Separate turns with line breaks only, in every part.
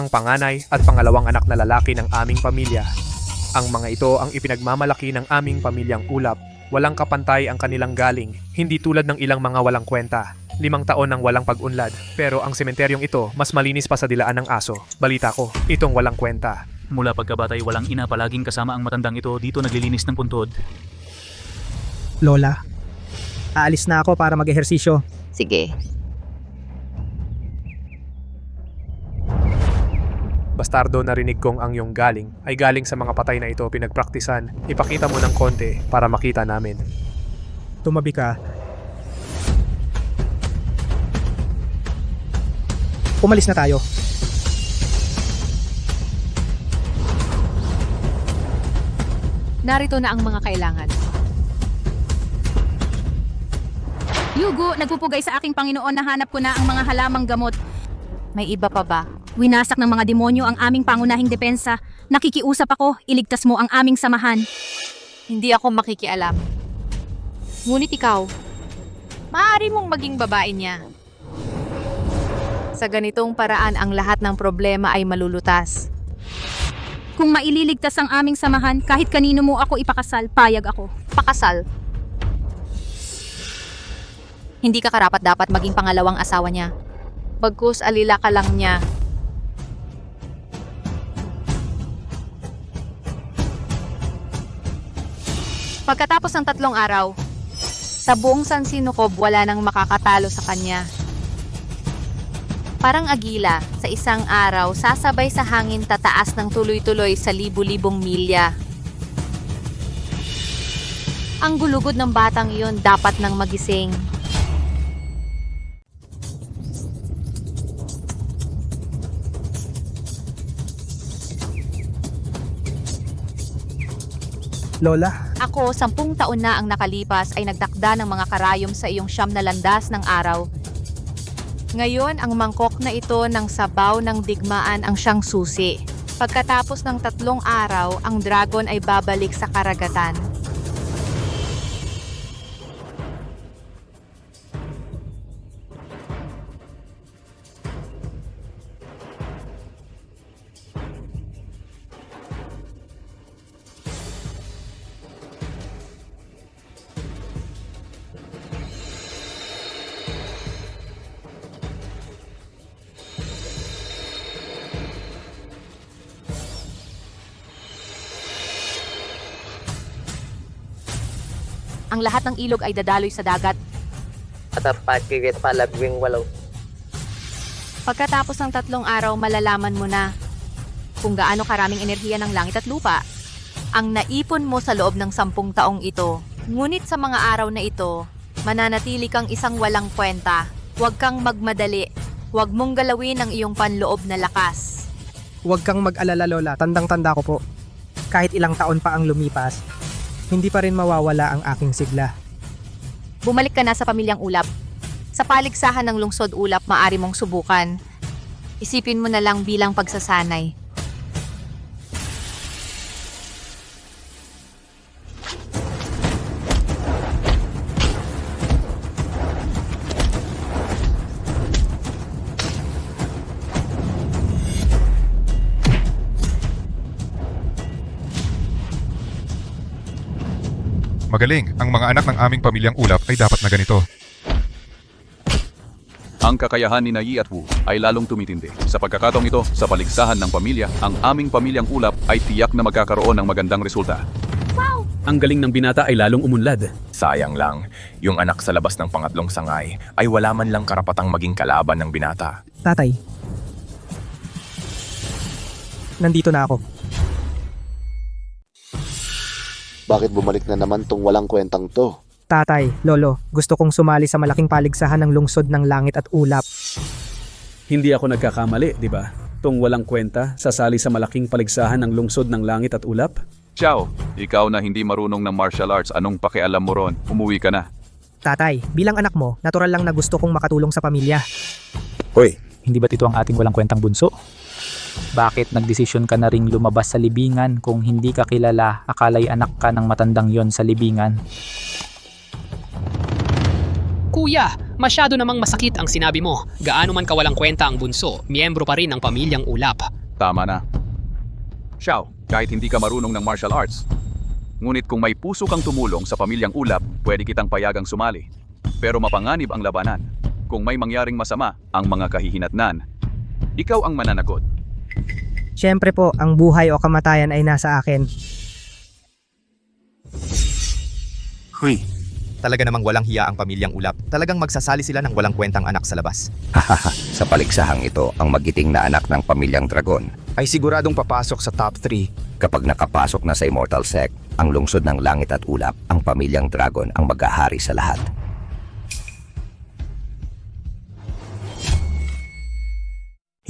ang panganay at pangalawang anak na lalaki ng aming pamilya. Ang mga ito ang ipinagmamalaki ng aming pamilyang Ulap. Walang kapantay ang kanilang galing, hindi tulad ng ilang mga walang kwenta. 5 taon ng walang pag-unlad, pero ang sementeryong ito mas malinis pa sa dilaan ng aso. Balita ko, itong walang kwenta.
Mula pagkabatay walang ina palaging kasama ang matandang ito dito naglilinis ng puntod.
Lola, aalis na ako para mag-ehersisyo.
Sige.
Bastardo, narinig kong ang iyong galing ay galing sa mga patay na ito pinagpraktisan. Ipakita mo ng konti para makita namin.
Tumabi ka. Umalis na tayo.
Narito na ang mga kailangan. Yugo, nagpupugay sa aking Panginoon, nahanap ko na ang mga halamang gamot.
May iba pa ba?
Winasak ng mga demonyo ang aming pangunahing depensa. Nakikiusap ako, iligtas mo ang aming samahan.
Hindi ako makikialam. Ngunit ikaw, maaari mong maging babae niya. Sa ganitong paraan ang lahat ng problema ay malulutas.
Kung maililigtas ang aming samahan, kahit kanino mo ako ipakasal, payag ako.
Pakasal. Hindi ka karapat-dapat maging pangalawang asawa niya. Bagkus alila ka lang niya. Pagkatapos ng 3 araw, sa buong San Sinukob wala nang makakatalo sa kanya. Parang agila, sa isang araw, sasabay sa hangin tataas ng tuloy-tuloy sa libu-libong milya. Ang gulugod ng batang iyon dapat nang magising.
Lola,
Ako, 10 taon na ang nakalipas ay nagtakda ng mga karayom sa iyong 9 na landas ng araw. Ngayon, ang mangkok na ito ng sabaw ng digmaan ang siyang susi. Pagkatapos ng 3 araw, ang dragon ay babalik sa karagatan. Ang lahat ng ilog ay dadaloy sa dagat.
At pagkikit palagwing walaw.
Pagkatapos ng 3 araw, malalaman mo na kung gaano karaming enerhiya ng langit at lupa ang naipon mo sa loob ng 10 taong ito. Ngunit sa mga araw na ito, mananatili kang isang walang kwenta. Huwag kang magmadali. Huwag mong galawin ang iyong panloob na lakas.
huwag kang mag-alala Lola, tandang-tanda ko po. Kahit ilang taon pa ang lumipas, hindi pa rin mawawala ang aking sigla.
Bumalik ka na sa pamilyang Ulap. Sa paligsahan ng lungsod Ulap, maari mong subukan. Isipin mo na lang bilang pagsasanay.
Magaling, ang mga anak ng aming pamilyang Ulap ay dapat na ganito.
Ang kakayahan ni Nayi at Wu ay lalong tumitindi. Sa pagkakataong ito, sa paligsahan ng pamilya, ang aming pamilyang Ulap ay tiyak na magkakaroon ng magandang resulta.
Ang galing ng binata ay lalong umunlad.
Sayang lang, yung anak sa labas ng pangatlong sangay ay wala man lang karapatang maging kalaban ng binata.
Tatay, nandito na ako.
Bakit bumalik na naman tong walang kwentang to?
Tatay, Lolo, gusto kong sumali sa malaking paligsahan ng lungsod ng langit at ulap.
Hindi ako nagkakamali, di ba? Tung walang kwenta, sasali sa malaking paligsahan ng lungsod ng langit at ulap?
Ciao, ikaw na hindi marunong ng martial arts, anong pakialam mo ron? Umuwi ka na.
Tatay, bilang anak mo, natural lang na gusto kong makatulong sa pamilya.
Hoy,
Hindi ba't ito ang ating walang kwentang bunso? Bakit nagdesisyon ka na ring lumabas sa libingan kung hindi ka kilala, akala'y anak ka ng matandang yon sa libingan?
Kuya, Masyado namang masakit ang sinabi mo. Gaano man kawalang kwenta ang bunso, miyembro pa rin ng pamilyang ulap.
Tama na. Xiao, kahit hindi ka marunong ng martial arts, ngunit kung may puso kang tumulong sa pamilyang ulap, pwede kitang payagang sumali. Pero mapanganib ang labanan. Kung may mangyaring masama ang mga kahihinatnan, ikaw ang mananagot.
Siyempre po, ang buhay o kamatayan ay nasa akin.
Huy,
Talaga namang walang hiya ang pamilyang ulap. Talagang magsasali sila ng walang kwentang anak sa labas.
Sa paliksahang ito, ang magiting na anak ng pamilyang dragon
Ay siguradong papasok sa top 3.
kapag nakapasok na sa Immortal Sect, ang lungsod ng langit at ulap, ang pamilyang dragon ang maghahari sa lahat.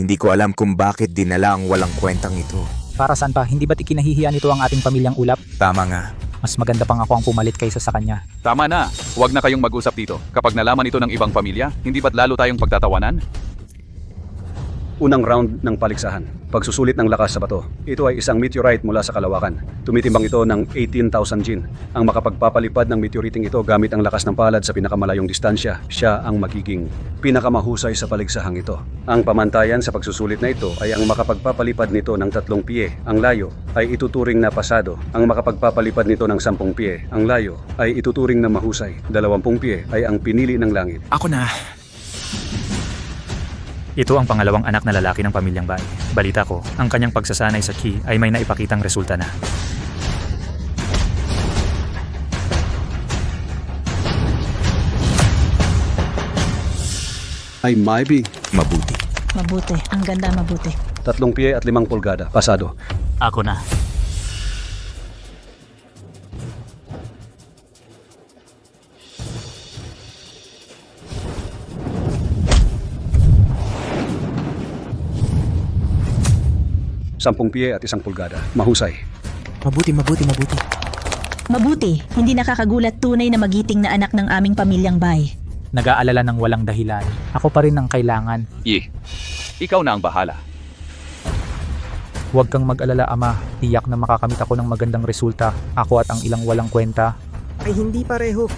hindi ko alam kung bakit dinala ang walang kwentang ito.
Para saan pa? Hindi ba't ikinahihiya nito ang ating pamilyang ulap?
Tama nga.
Mas maganda pang ako ang pumalit kaysa sa kanya.
Tama na, huwag na kayong mag-usap dito. Kapag nalaman ito ng ibang pamilya, hindi ba't lalo tayong pagtatawanan?
Unang round ng paligsahan. Pagsusulit ng lakas sa bato. Ito ay isang meteorite mula sa kalawakan. Tumitimbang ito ng 18,000 jin. Ang makapagpapalipad ng meteoriting ito gamit ang lakas ng palad sa pinakamalayong distansya, siya ang magiging pinakamahusay sa paligsahang ito. Ang pamantayan sa pagsusulit na ito ay ang makapagpapalipad nito ng 3 pie. Ang layo ay ituturing na pasado. Ang makapagpapalipad nito ng 10 pie. Ang layo ay ituturing na mahusay. 20 pie ay ang pinili ng langit.
Ako na.
Ito ang pangalawang anak na lalaki ng pamilyang Bai. Balita ko, ang kanyang pagsasanay sa Ki ay may naipakitang resulta na.
Ay maybe
Mabuti.
Mabuti. Ang ganda, mabuti.
3 pie at 5 pulgada. Pasado.
Ako na.
Sampung pie at 1 pulgada. Mahusay.
Mabuti.
Mabuti. Hindi nakakagulat, tunay na magiting na anak ng aming pamilyang Bai.
Nag-aalala ng walang dahilan. Ako pa rin ang kailangan.
Ikaw na ang bahala.
Huwag kang mag-alala, ama. Tiyak na makakamit ako ng magandang resulta. Ako at ang ilang walang kwenta.
Ay hindi pareho.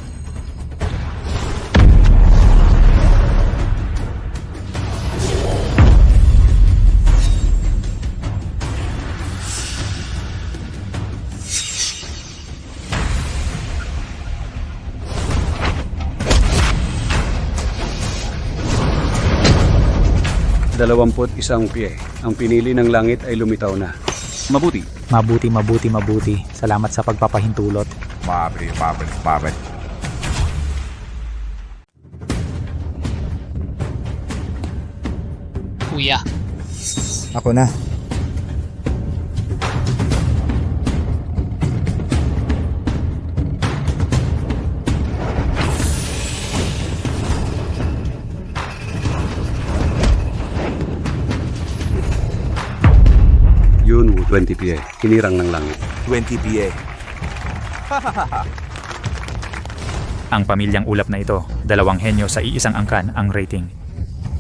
Dalawamput isang pie. Ang pinili ng langit ay lumitaw na.
Mabuti.
Mabuti. Salamat sa pagpapahintulot.
Mabit.
Kuya,
Ako na.
Yun, 20 pie. Hinirang ng langit.
20 PA.
Ang pamilyang ulap na ito, 2 henyo sa iisang angkan ang rating.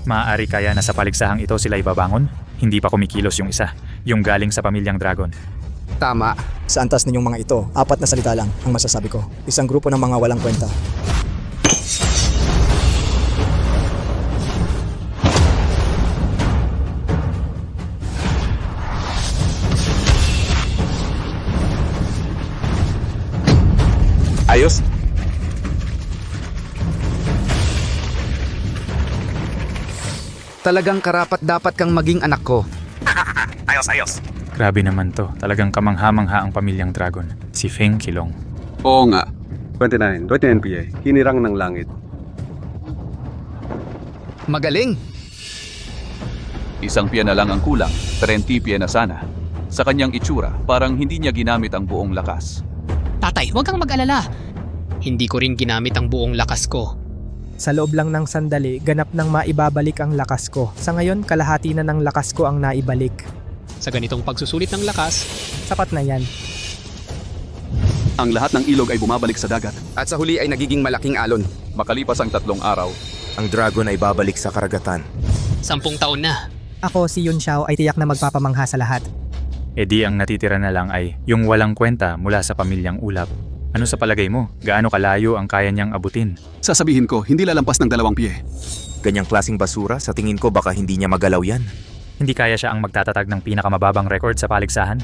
Maaari kaya na sa paligsahang ito sila ibabangon? Hindi pa kumikilos yung isa, yung galing sa pamilyang dragon.
Tama.
Sa antas ninyong mga ito, 4 na salita lang ang masasabi ko. Isang grupo ng mga walang kwenta.
Ayos?
Talagang karapat dapat kang maging anak ko.
Ayos.
Grabe naman to, talagang kamangha-mangha ang pamilyang dragon. Si Feng Qilong.
Oo nga. 29 pie. Hinirang ng langit.
Magaling.
Isang pie na lang ang kulang, 30 pie na sana. Sa kanyang itsura, parang hindi niya ginamit ang buong lakas.
tatay, huwag kang mag-alala. Hindi ko rin ginamit ang buong lakas ko.
Sa loob lang ng sandali, ganap nang maibabalik ang lakas ko. Sa ngayon, kalahati na ng lakas ko ang naibalik.
Sa ganitong pagsusulit ng lakas,
Sapat na yan.
Ang lahat ng ilog ay bumabalik sa dagat.
At sa huli ay nagiging malaking alon.
Makalipas ang 3 araw,
Ang dragon ay babalik sa karagatan.
10 taon na.
Ako, si Yun Xiao, ay tiyak na magpapamangha sa lahat.
E di ang natitira na lang ay yung walang kwenta mula sa pamilyang ulap. Ano sa palagay mo? Gaano kalayo ang kaya niyang abutin?
Sasabihin ko, hindi lalampas ng 2 pie.
Ganyang klasing basura, sa tingin ko baka hindi niya magalaw yan.
Hindi kaya siya ang magtatatag ng pinakamababang record sa paligsahan?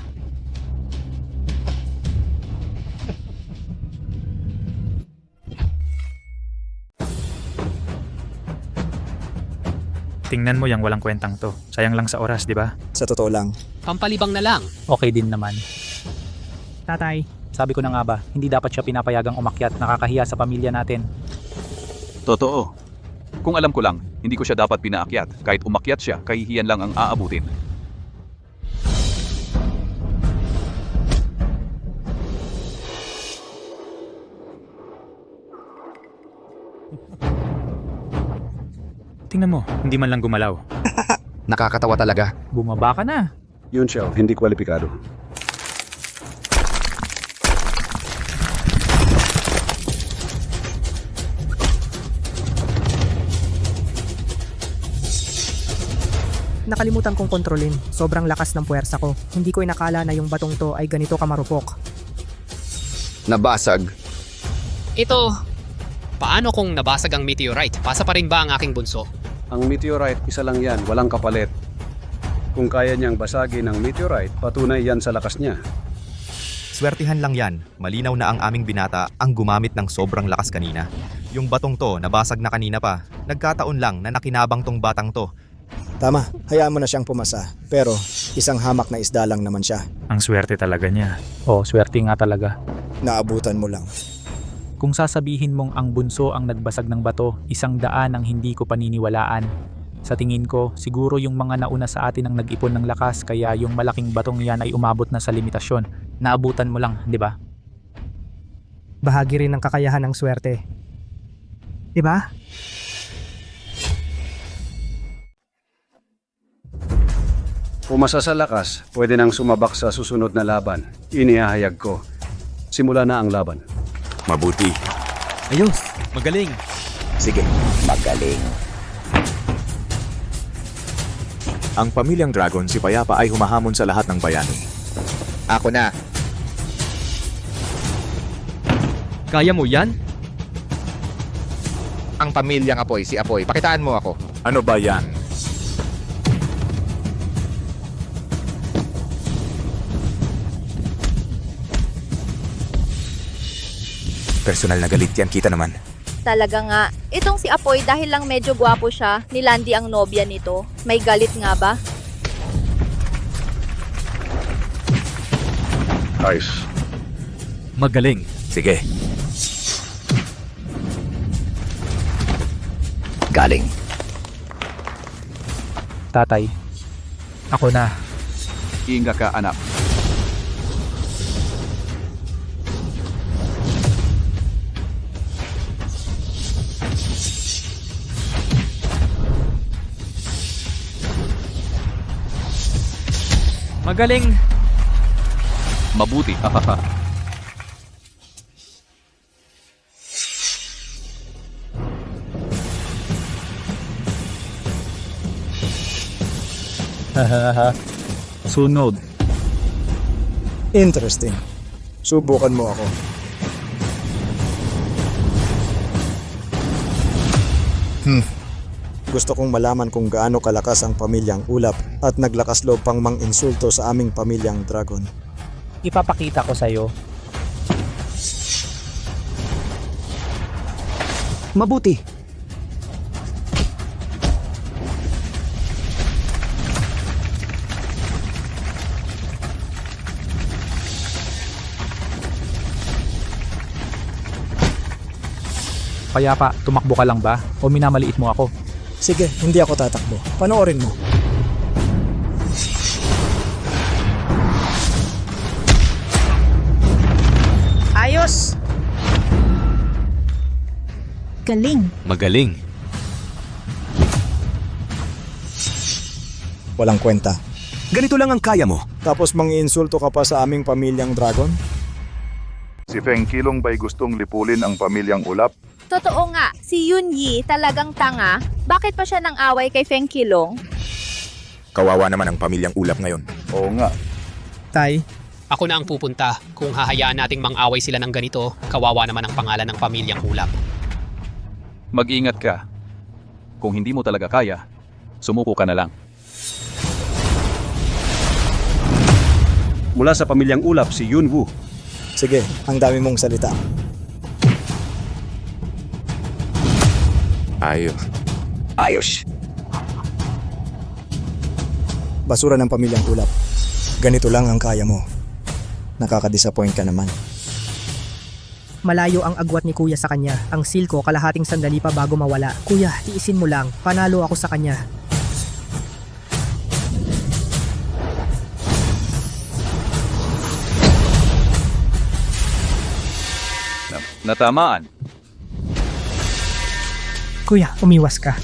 Tingnan mo yung walang kwentang to. Sayang lang sa oras, di ba?
Sa totoo lang.
Pampalibang na lang.
Okay din naman. Tatay,
Sabi ko na nga ba, hindi dapat siya pinapayagang umakyat. Nakakahiya sa pamilya natin.
Totoo. Kung alam ko lang, hindi ko siya dapat pinaakyat. Kahit umakyat siya, kahihiyan lang ang aabutin.
Tingnan mo, hindi man lang gumalaw.
Nakakatawa talaga.
Bumaba ka na.
Yun siya, hindi kwalipikado.
nakalimutan kong kontrolin. Sobrang lakas ng puwersa ko. Hindi ko inakala na yung batong to ay ganito kamarupok.
Nabasag.
Ito, paano kung nabasag ang meteorite? Pasa pa rin ba ang aking bunso?
Ang meteorite, isa lang yan, walang kapalit. Kung kaya niyang basagin ang meteorite, patunay yan sa lakas niya.
Swertihan lang yan. Malinaw na ang aming binata ang gumamit ng sobrang lakas kanina. Yung batong to, nabasag na kanina pa. Nagkataon lang na nakinabang tong batang to.
Tama, hayaan mo na siyang pumasa. Pero isang hamak na isda lang naman siya.
Ang swerte talaga niya. Oh, swerte nga talaga.
Naabutan mo lang.
Kung sasabihin mong ang bunso ang nagbasag ng bato, 100 ang hindi ko paniniwalaan. Sa tingin ko, siguro yung mga nauna sa atin ang nag-ipon ng lakas kaya yung malaking batong yan ay umabot na sa limitasyon. Naabutan mo lang, di ba?
Bahagi rin ng kakayahan ng swerte. Di ba?
Pumasa sa lakas, pwede nang sumabak sa susunod na laban. Inihahayag ko. Simula na ang laban.
Mabuti.
Ayos, magaling.
Sige, magaling. Ang pamilyang Dragon, si Payapa ay humahamon sa lahat ng bayani.
Ako na. Kaya mo yan? Ang pamilyang Apoy, si Apoy. Pakitaan mo ako.
Ano ba yan?
Personal na galit yan, kita naman.
Talaga nga, itong si Apoy dahil lang medyo gwapo siya, nilandi ang nobya nito. May galit nga ba?
Nice.
Magaling.
Sige. Galing.
Tatay, ako na.
Inga ka, anak.
Magaling!
Mabuti.
Sunod.
Interesting. Subukan mo ako. Gusto kong malaman kung gaano kalakas ang pamilyang Ulap at naglakas loob pang mang-insulto sa aming pamilyang Dragon.
Ipapakita ko sa'yo.
Mabuti.
Payapa, tumakbo ka lang ba? O minamaliit mo ako?
Sige, hindi ako tatakbo. Panoorin mo.
Ayos!
Galing.
Magaling.
Walang kwenta.
Ganito lang ang kaya mo.
Tapos mang-iinsulto ka pa sa aming pamilyang Dragon?
Si Feng Kilong ba'y gustong lipulin ang pamilyang Ulap?
Totoo nga, si Yun Yi talagang tanga. Bakit pa siya nang away kay Feng Kilong?
Kawawa naman ang pamilyang Ulap ngayon.
Oo nga.
Tay,
Ako na ang pupunta. Kung hahayaan nating mang-away sila ng ganito, kawawa naman ang pangalan ng pamilyang ulap.
Mag-ingat ka. Kung hindi mo talaga kaya, sumuko ka na lang.
Mula sa pamilyang ulap, si Yun Woo.
Sige, ang dami mong salita.
Ayos.
Basura ng pamilyang ulap. Ganito lang ang kaya mo. Nakaka-disappoint ka naman.
Malayo ang agwat ni kuya sa kanya. Ang seal ko kalahating sandali pa bago mawala. Kuya, tiisin mo lang. Panalo ako sa kanya.
Natamaan.
Kuya, umiwas ka.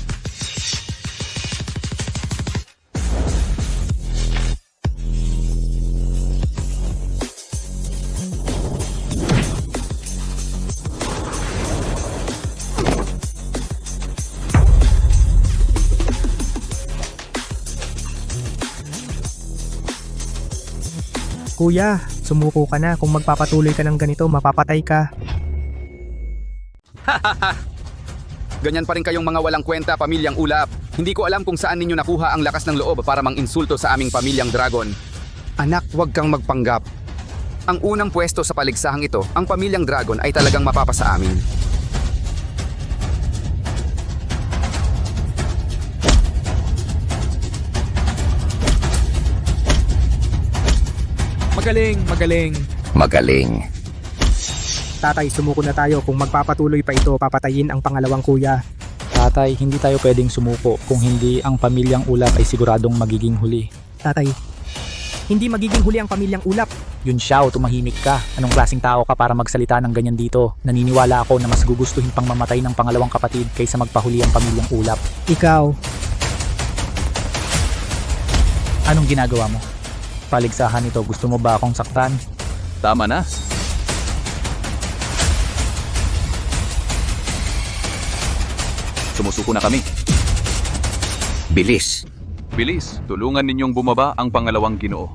Kuya, sumuko ka na. Kung magpapatuloy ka ng ganito, mapapatay ka.
Ganyan pa rin kayong mga walang kwenta, pamilyang ulap. Hindi ko alam kung saan ninyo nakuha ang lakas ng loob para mang-insulto sa aming pamilyang dragon. Anak, huwag kang magpanggap. Ang unang pwesto sa paligsahang ito, ang pamilyang dragon ay talagang mapapasa amin.
Magaling.
Tatay, sumuko na tayo. Kung magpapatuloy pa ito, papatayin ang pangalawang kuya.
Tatay, hindi tayo pwedeng sumuko kung hindi ang pamilyang ulap ay siguradong magiging huli.
Tatay, hindi magiging huli ang pamilyang ulap.
Yun Xiao, tumahimik ka. Anong klaseng tao ka para magsalita ng ganyan dito? Naniniwala ako na mas gugustuhin pang mamatay ng pangalawang kapatid kaysa magpahuli ang pamilyang ulap.
Ikaw,
Anong ginagawa mo? Paligsahan ito, gusto mo ba akong saktan?
Tama na. Sumusuko na kami.
Bilis.
Bilis, tulungan ninyong bumaba ang pangalawang Ginoo.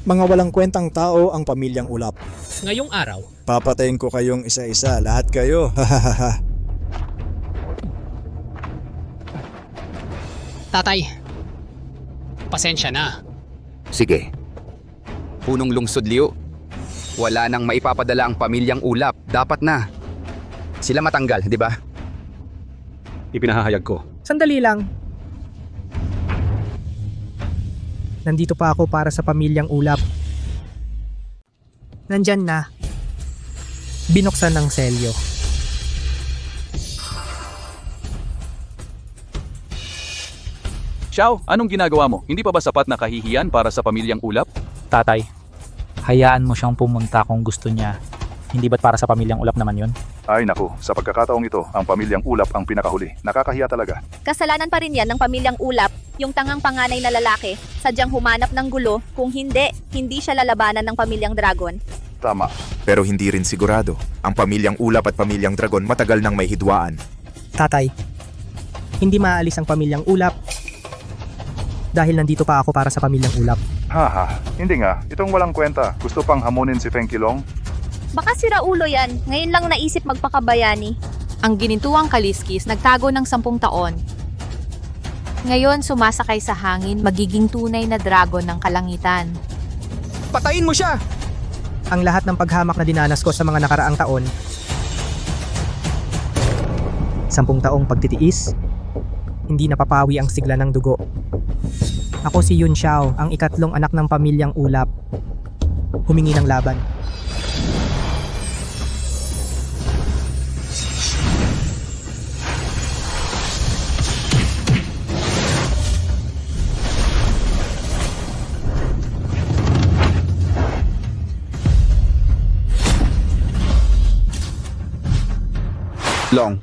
Mga walang kwentang tao ang pamilyang ulap.
Ngayong araw,
Papatayin ko kayong isa-isa, lahat kayo.
tatay, pasensya na.
Sige.
Punong lungsod, Liu. Wala nang maipapadala ang pamilyang ulap. Dapat na. Sila matanggal, di ba?
Ipinahahayag ko.
sandali lang. Nandito pa ako para sa pamilyang ulap. Nandyan na. Binuksan ng selyo.
Xiao, anong ginagawa mo? Hindi pa ba sapat na kahihiyan para sa pamilyang ulap?
Tatay, hayaan mo siyang pumunta kung gusto niya. Hindi ba't para sa pamilyang ulap naman yun?
Ay naku, sa pagkakataong ito, ang pamilyang ulap ang pinakahuli. Nakakahiya talaga.
Kasalanan pa rin yan ng pamilyang ulap, yung tangang panganay na lalaki, sadyang humanap ng gulo, kung hindi siya lalabanan ng pamilyang dragon.
Tama.
Pero hindi rin sigurado. Ang pamilyang ulap at pamilyang dragon matagal nang may hidwaan.
Tatay, hindi maalis ang pamilyang ulap dahil nandito pa ako para sa pamilyang ulap.
Haha, hindi nga. Itong walang kwenta. Gusto pang hamunin si Feng Qilong?
Baka sira ulo yan, ngayon lang naisip magpakabayani. Ang ginintuang kaliskis nagtago ng 10 taon. Ngayon sumasakay sa hangin, magiging tunay na dragon ng kalangitan.
Patayin mo siya! Ang lahat ng paghamak na dinanas ko sa mga nakaraang taon, 10 taong pagtitiis, hindi napapawi ang sigla ng dugo. Ako si Yun Xiao, ang ikatlong anak ng pamilyang ulap. Humingi ng laban.
Long.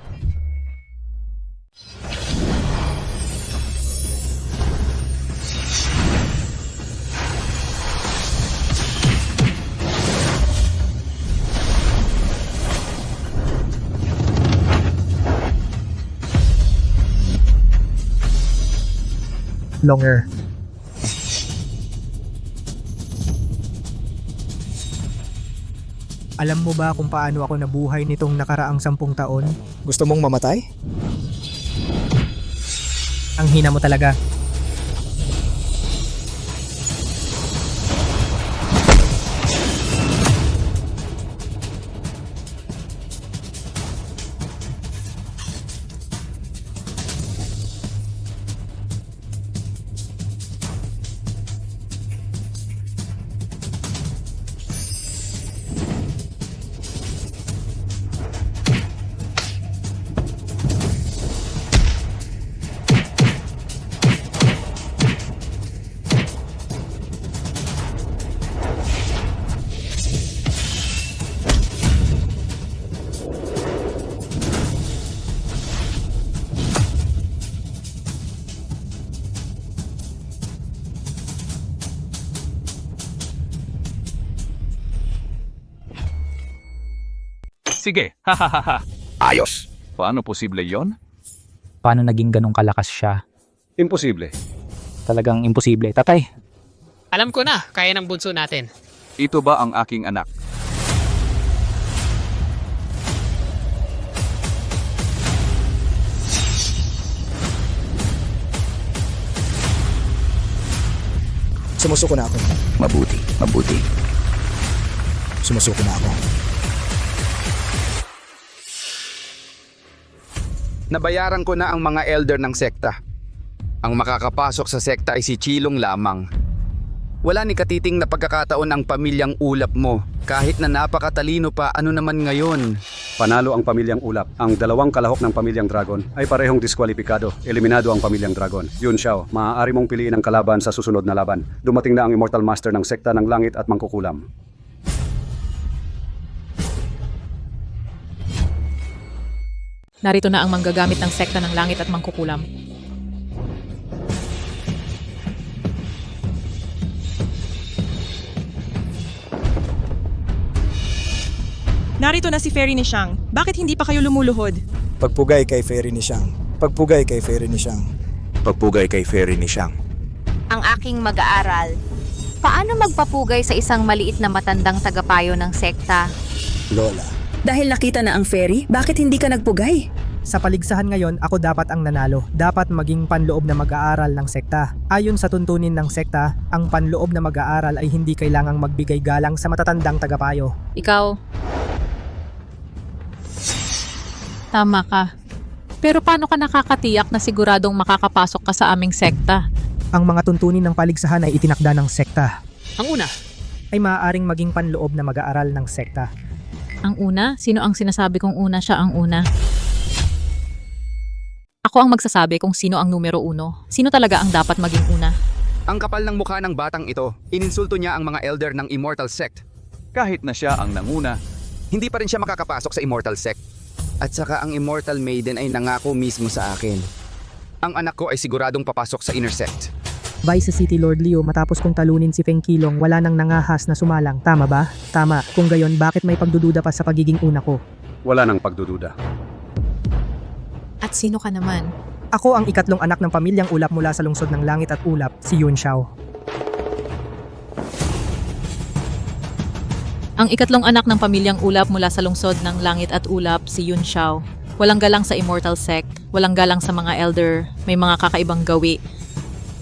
longer. Alam mo ba kung paano ako nabuhay nitong nakaraang 10 taon?
Gusto mong mamatay?
Ang hina mo talaga.
Sige, hahaha.
Ayos.
Paano posible yon?
Paano naging ganong kalakas siya?
Imposible.
Talagang imposible. Tatay,
Alam ko na, kaya ng bunso natin.
Ito ba ang aking anak?
Sumusuko na ako.
Mabuti, mabuti.
Sumusuko na ako.
Nabayaran ko na ang mga elder ng sekta. Ang makakapasok sa sekta ay si Chilong lamang. Wala ni katiting na pagkakataon ang pamilyang ulap mo. Kahit na napakatalino pa, ano naman ngayon?
Panalo ang pamilyang ulap. Ang dalawang kalahok ng pamilyang dragon ay parehong diskwalipikado. Eliminado ang pamilyang dragon. Yun Xiao, maaari mong piliin ang kalaban sa susunod na laban. Dumating na ang Immortal Master ng sekta ng langit at mangkukulam.
Narito na ang manggagamit ng sekta ng langit at mangkukulam.
Narito na si Fairy ni Xiang. Bakit hindi pa kayo lumuluhod?
Pagpugay kay Fairy ni Xiang. Pagpugay kay Fairy ni Xiang.
Pagpugay kay Fairy ni Xiang.
Ang aking mag-aaral. Paano magpapugay sa isang maliit na matandang tagapayo ng sekta?
Lola.
Dahil nakita na ang Fairy, bakit hindi ka nagpugay?
Sa paligsahan ngayon, ako dapat ang nanalo. Dapat maging panloob na mag-aaral ng sekta. Ayon sa tuntunin ng sekta, ang panloob na mag-aaral ay hindi kailangang magbigay galang sa matatandang tagapayo.
Ikaw, tama ka. Pero paano ka nakakatiyak na siguradong makakapasok ka sa aming sekta?
Ang mga tuntunin ng paligsahan ay itinakda ng sekta.
Ang una,
Ay maaaring maging panloob na mag-aaral ng sekta.
Ang una? Sino ang sinasabi kong una siya ang una? Ako ang magsasabi kung sino ang numero 1. Sino talaga ang dapat maging una?
Ang kapal ng mukha ng batang ito, ininsulto niya ang mga elder ng Immortal Sect.
Kahit na siya ang nanguna,
Hindi pa rin siya makakapasok sa Immortal Sect. At saka ang Immortal Maiden ay nangako mismo sa akin. Ang anak ko ay siguradong papasok sa Inner Sect.
Vice City Lord Leo, matapos kong talunin si Feng Qilong, wala nang nangahas na sumalang. Tama ba? Tama. Kung gayon, bakit may pagdududa pa sa pagiging una ko?
Wala nang pagdududa.
At sino ka naman?
Ako ang ikatlong anak ng pamilyang ulap mula sa lungsod ng langit at ulap, si Yun Xiao.
Ang ikatlong anak ng pamilyang ulap mula sa lungsod ng langit at ulap, si Yun Xiao. Walang galang sa Immortal Sect, walang galang sa mga elder, may mga kakaibang gawi.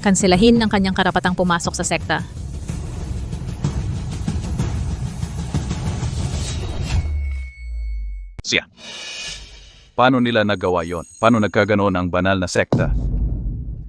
Kanselahin ang kanyang karapatang pumasok sa sekta.
siya. Paano nila nagawa yon? Paano nagkaganon ang banal na sekta?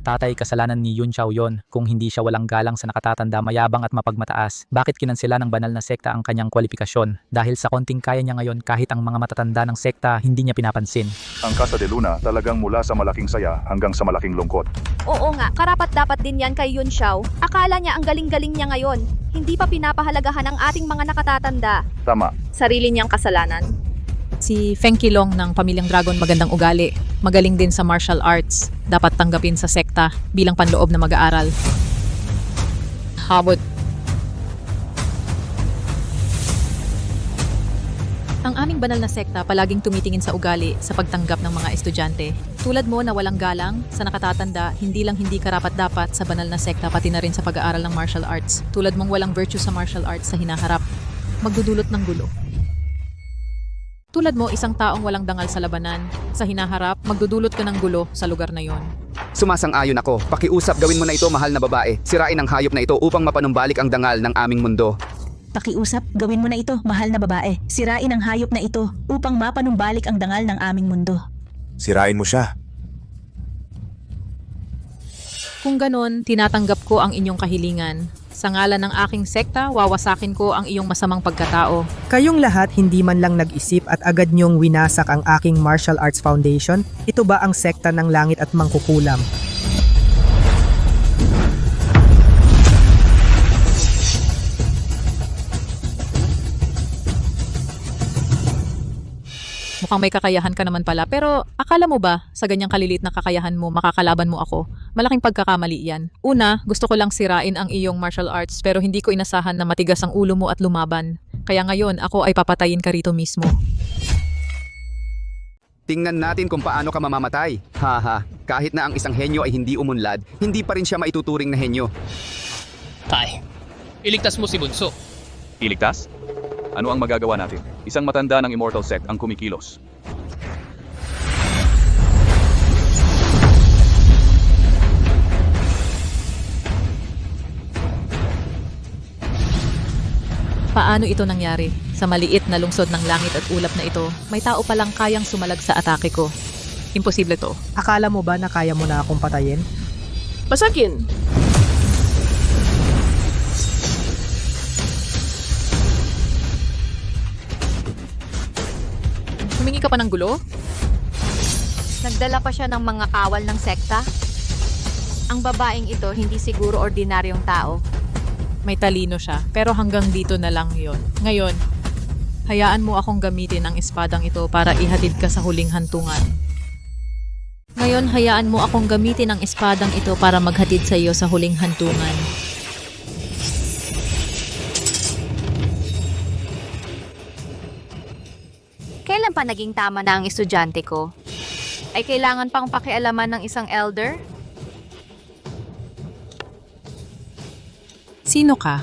Tatay, kasalanan ni Yun Xiao yon. Kung hindi siya walang galang sa nakatatanda, mayabang at mapagmataas. Bakit kinansela ng banal na sekta ang kanyang kwalifikasyon? Dahil sa konting kaya niya ngayon, kahit ang mga matatanda ng sekta, hindi niya pinapansin.
Ang Casa de Luna talagang mula sa malaking saya hanggang sa malaking lungkot.
Oo nga, karapat-dapat din yan kay Yun Xiao. Akala niya ang galing-galing niya ngayon. Hindi pa pinapahalagahan ang ating mga nakatatanda.
Tama.
Sarili niyang kasalanan.
Si Feng Qilong ng Pamilyang Dragon magandang ugali. Magaling din sa martial arts. Dapat tanggapin sa sekta bilang panloob na mag-aaral. Habot. Ang aming banal na sekta palaging tumitingin sa ugali sa pagtanggap ng mga estudyante. Tulad mo na walang galang, sa nakatatanda, hindi lang hindi karapat-dapat sa banal na sekta pati na rin sa pag-aaral ng martial arts. Tulad mong walang virtue sa martial arts sa hinaharap, magdudulot ng gulo. Tulad mo, isang taong walang dangal sa labanan, sa hinaharap, magdudulot ka ng gulo sa lugar na yon.
Sumasang-ayon ako. Pakiusap, gawin mo na ito, mahal na babae. Sirain ang hayop na ito upang mapanumbalik ang dangal ng aming mundo.
Pakiusap, gawin mo na ito, mahal na babae. Sirain ang hayop na ito upang mapanumbalik ang dangal ng aming mundo.
Sirain mo siya.
Kung ganon, tinatanggap ko ang inyong kahilingan. Sa ngalan ng aking sekta, wawasakin ko ang iyong masamang pagkatao.
Kayong lahat hindi man lang nag-isip at agad niyong winasak ang aking martial arts foundation? Ito ba ang sekta ng langit at mangkukulam?
Mukhang may kakayahan ka naman pala, pero akala mo ba sa ganyang kaliliit na kakayahan mo makakalaban mo ako? Malaking pagkakamali yan. Una, gusto ko lang sirain ang iyong martial arts pero hindi ko inasahan na matigas ang ulo mo at lumaban. Kaya ngayon ako ay papatayin ka rito mismo.
Tingnan natin kung paano ka mamamatay. Haha, kahit na ang isang henyo ay hindi umunlad, hindi pa rin siya maituturing na henyo.
Tay, iligtas mo si Bunso.
Iligtas? Ano ang magagawa natin? Isang matanda ng Immortal Sect ang kumikilos.
Paano ito nangyari? Sa maliit na lungsod ng langit at ulap na ito, may tao palang kayang sumalag sa atake ko. Imposible to.
Akala mo ba na kaya mo na akong patayin?
Basakin!
Humingi ka pa ng gulo?
Nagdala pa siya ng mga kawal ng sekta? Ang babaeng ito hindi siguro ordinaryong tao.
May talino siya, pero hanggang dito na lang yon. Ngayon, hayaan mo akong gamitin ang espadang ito para ihatid ka sa huling hantungan. Ngayon, hayaan mo akong gamitin ang espadang ito para maghatid sa iyo sa huling hantungan.
Kailan pa naging tama na ang estudyante ko? Ay kailangan pang pakialaman ng isang elder?
Sino ka?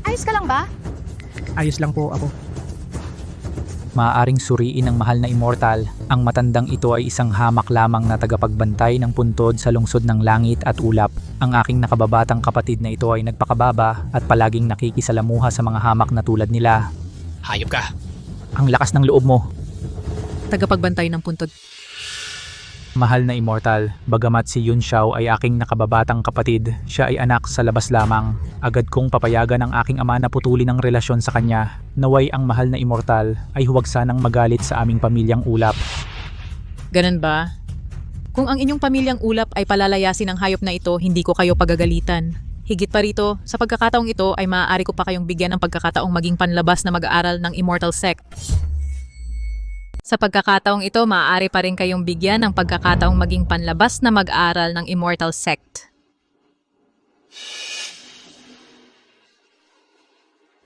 Ayos ka lang ba?
Ayos lang po ako.
Maaaring suriin ng mahal na immortal, ang matandang ito ay isang hamak lamang na tagapagbantay ng puntod sa lungsod ng langit at ulap. Ang aking nakababatang kapatid na ito ay nagpakababa at palaging nakikisalamuha sa mga hamak na tulad nila.
Hayop ka.
Ang lakas ng loob mo.
Tagapagbantay ng puntod.
Mahal na immortal, bagamat si Yun Xiao ay aking nakababatang kapatid, siya ay anak sa labas lamang. Agad kong papayagan ang aking ama na putulin ang relasyon sa kanya. Naway ang mahal na immortal ay huwag sanang magalit sa aming pamilyang ulap.
Ganun ba? Kung ang inyong pamilyang ulap ay palalayasin ng hayop na ito, hindi ko kayo pagagalitan. Higit pa rito, sa pagkakataong ito ay maaari ko pa kayong bigyan ng pagkakataong maging panlabas na mag-aaral ng Immortal Sect. Sa pagkakataong ito, maaari pa rin kayong bigyan ng pagkakataong maging panlabas na mag-aral ng Immortal Sect.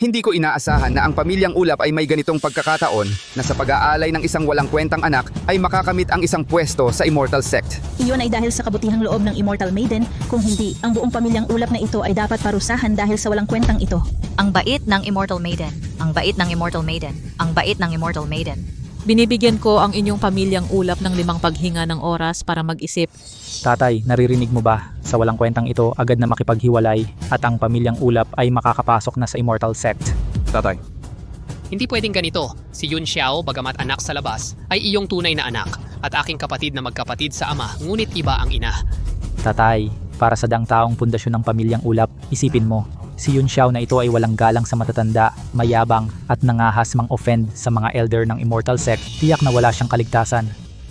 Hindi ko inaasahan na ang pamilyang ulap ay may ganitong pagkakataon na sa pag-aalay ng isang walang kwentang anak ay makakamit ang isang pwesto sa Immortal Sect.
Iyon ay dahil sa kabutihang loob ng Immortal Maiden, kung hindi, ang buong pamilyang ulap na ito ay dapat parusahan dahil sa walang kwentang ito.
Ang bait ng Immortal Maiden. Ang bait ng Immortal Maiden. Ang bait ng Immortal Maiden.
Binibigyan ko ang inyong pamilyang ulap ng 5 paghinga ng oras para mag-isip.
Tatay, naririnig mo ba? Sa walang kwentang ito, agad na makipaghiwalay at ang pamilyang ulap ay makakapasok na sa Immortal Sect.
Tatay,
Hindi pwedeng ganito. Si Yun Xiao, bagamat anak sa labas, ay iyong tunay na anak at aking kapatid na magkapatid sa ama, ngunit iba ang ina.
Tatay, para sa dang taong pundasyon ng pamilyang ulap, isipin mo, si Yun Xiao na ito ay walang galang sa matatanda, mayabang at nangahas mang-offend sa mga elder ng Immortal Sect, tiyak na wala siyang kaligtasan.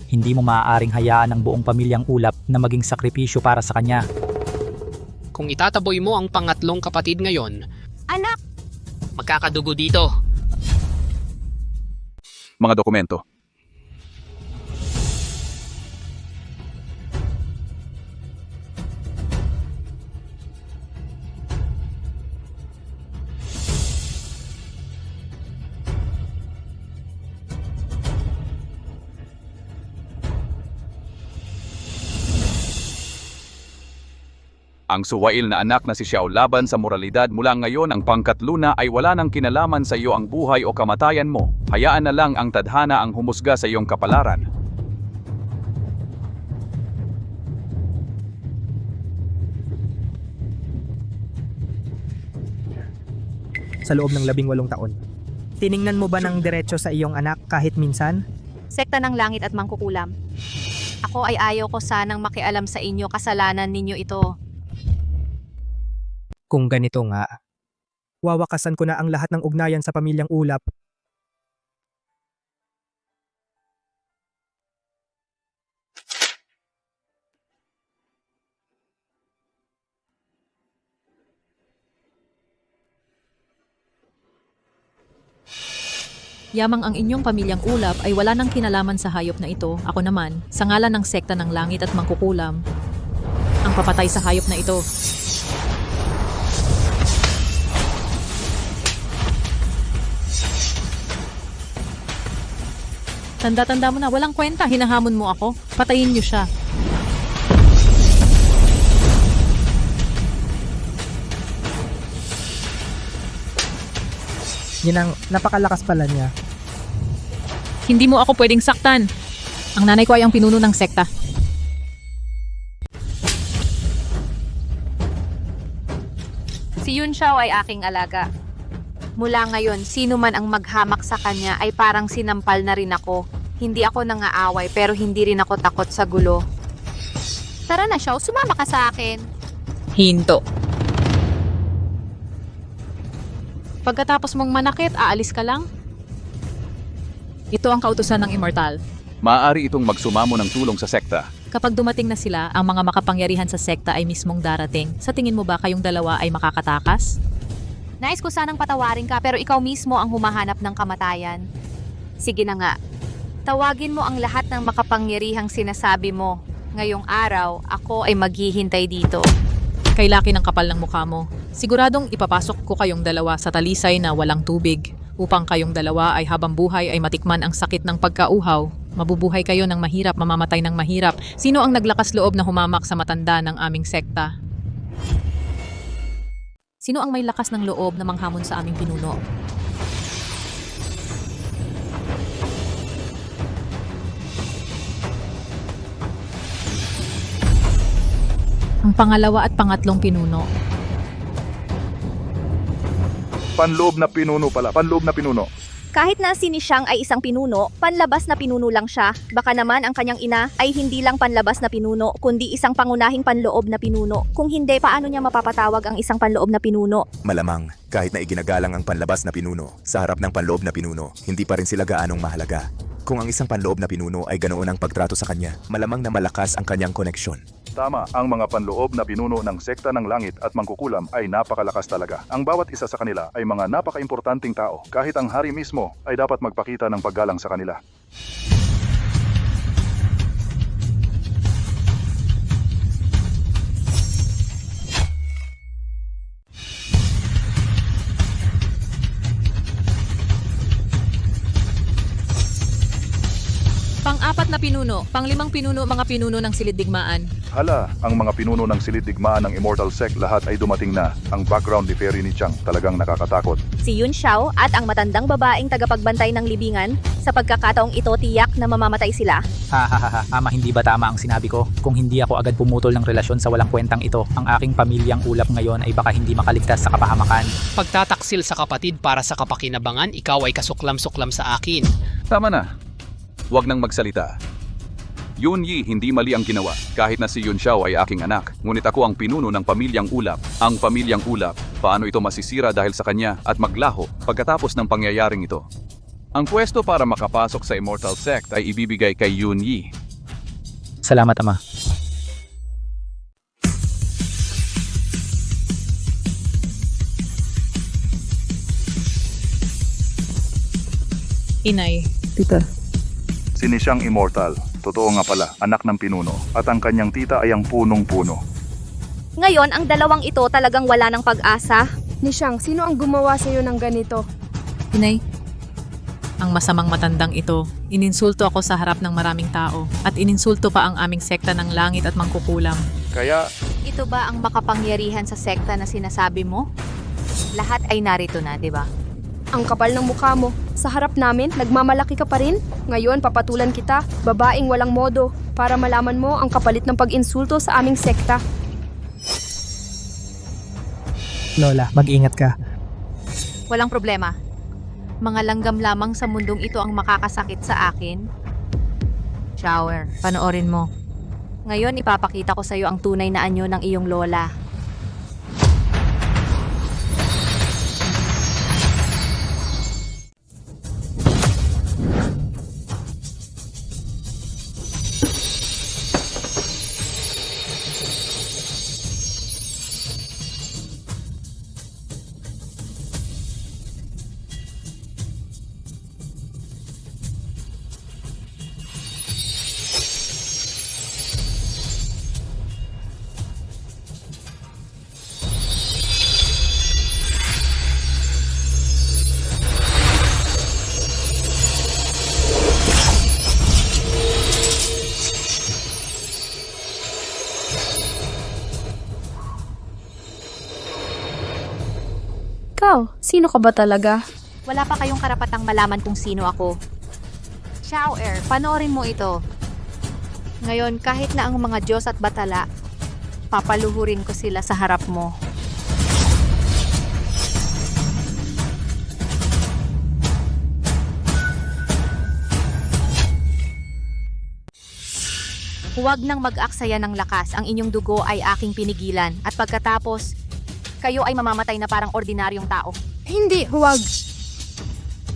Hindi mo maaaring hayaan ang buong pamilyang ulap na maging sakripisyo para sa kanya.
Kung itataboy mo ang pangatlong kapatid ngayon,
Anak!
magkakadugo dito.
mga dokumento. Ang suwail na anak na si Xiao laban sa moralidad mula ngayon ang pangkat Luna ay wala nang kinalaman sa iyo ang buhay o kamatayan mo. Hayaan na lang ang tadhana ang humusga sa iyong kapalaran.
Sa loob ng 18 taon. Tiningnan mo ba ng diretso sa iyong anak kahit minsan?
Sekta ng langit at mangkukulam. Ako ay ayaw ko sanang makialam sa inyo, kasalanan ninyo ito.
Kung ganito nga, wawakasan ko na ang lahat ng ugnayan sa pamilyang Ulap.
Yamang ang inyong pamilyang Ulap ay wala nang kinalaman sa hayop na ito. Ako naman, sa ngalan ng sekta ng langit at mangkukulam, ang papatay sa hayop na ito. Tanda-tanda mo na, walang kwenta, hinahamon mo ako. Patayin niyo siya.
Yun ang napakalakas pala niya.
Hindi mo ako pwedeng saktan. Ang nanay ko ay ang pinuno ng sekta.
Si Yun Xiao ay aking alaga. Mula ngayon, sino man ang maghamak sa kanya ay parang sinampal na rin ako. Hindi ako nangaaway pero hindi rin ako takot sa gulo. Tara na, Xiao, sumama ka sa akin.
Hinto. Pagkatapos mong manakit, aalis ka lang? Ito ang kautusan ng Immortal.
Maaari itong magsumamo ng tulong sa sekta.
Kapag dumating na sila, ang mga makapangyarihan sa sekta ay mismong darating. Sa tingin mo ba kayong dalawa ay makakatakas?
Nais ko sanang patawarin ka pero ikaw mismo ang humahanap ng kamatayan. Sige na nga. Tawagin mo ang lahat ng makapangyarihang sinasabi mo. Ngayong araw, ako ay maghihintay dito.
Kay laki ng kapal ng mukha mo. Siguradong ipapasok ko kayong dalawa sa talisay na walang tubig upang kayong dalawa ay habang buhay ay matikman ang sakit ng pagkauhaw. Mabubuhay kayo ng mahirap, mamamatay ng mahirap. Sino ang naglakas loob na humamak sa matanda ng aming sekta? Sino ang may lakas ng loob na manghamon sa aming pinuno? Ang pangalawa at pangatlong pinuno.
Panloob na pinuno pala, panloob na pinuno.
Kahit na si Nishang ay isang pinuno, panlabas na pinuno lang siya. Baka naman ang kanyang ina ay hindi lang panlabas na pinuno, kundi isang pangunahing panloob na pinuno. Kung hindi, paano niya mapapatawag ang isang panloob na pinuno?
Malamang, kahit na iginagalang ang panlabas na pinuno, sa harap ng panloob na pinuno, hindi pa rin sila gaanong mahalaga. Kung ang isang panloob na pinuno ay ganoon ang pagtrato sa kanya, malamang na malakas ang kanyang koneksyon.
Tama, ang mga panloob na pinuno ng sekta ng langit at mangkukulam ay napakalakas talaga. Ang bawat isa sa kanila ay mga napaka-importanting tao. Kahit ang hari mismo ay dapat magpakita ng paggalang sa kanila.
Pang-apat na pinuno, pang-limang pinuno, mga pinuno ng silid-digmaan.
Hala, ang mga pinuno ng silid-digmaan ng Immortal Sect lahat ay dumating na. Ang background ni Fairy ni Chang talagang nakakatakot.
Si Yun Xiao at ang matandang babaeng tagapagbantay ng libingan, sa pagkakataong ito tiyak na mamamatay sila.
Ama, hindi ba tama ang sinabi ko? Kung hindi ako agad pumutol ng relasyon sa walang kwentang ito, ang aking pamilyang Ulap ngayon ay baka hindi makaligtas sa kapahamakan.
Pagtataksil sa kapatid para sa kapakinabangan, ikaw ay kasuklam-suklam sa akin.
Tama na. Huwag nang magsalita. Yun Yi, hindi mali ang ginawa. Kahit na si Yun Xiao ay aking anak, ngunit ako ang pinuno ng pamilyang Ulap. Ang pamilyang Ulap, paano ito masisira dahil sa kanya at maglaho pagkatapos ng pangyayaring ito? Ang pwesto para makapasok sa Immortal Sect ay ibibigay kay Yun Yi.
Salamat, Ama.
Inay.
Tita.
Si Nishang Immortal, totoo nga pala, anak ng pinuno, at ang kanyang tita ay ang punong-puno.
Ngayon, ang dalawang ito talagang wala ng pag-asa.
Nishang, sino ang gumawa sa iyo ng ganito?
Inay, ang masamang matandang ito, ininsulto ako sa harap ng maraming tao at ininsulto pa ang aming sekta ng langit at mangkukulam.
Kaya,
Ito ba ang makapangyarihan sa sekta na sinasabi mo? Lahat ay narito na, di ba?
Ang kapal ng mukha mo. Sa harap namin, nagmamalaki ka pa rin? Ngayon, papatulan kita, babaeng walang modo, para malaman mo ang kapalit ng pag-insulto sa aming sekta.
Lola, mag-ingat ka.
Walang problema. Mga langgam lamang sa mundong ito ang makakasakit sa akin. Shower, panoorin mo. Ngayon, ipapakita ko sa iyo ang tunay na anyo ng iyong lola.
Ikaw, sino ka ba talaga?
Wala pa kayong karapatang malaman kung sino ako. Shower, panoorin mo ito. Ngayon, kahit na ang mga Diyos at batala, papaluhurin ko sila sa harap mo. Huwag nang mag-aksaya ng lakas, ang inyong dugo ay aking pinigilan at pagkatapos, kayo ay mamamatay na parang ordinaryong tao.
Hindi, huwag.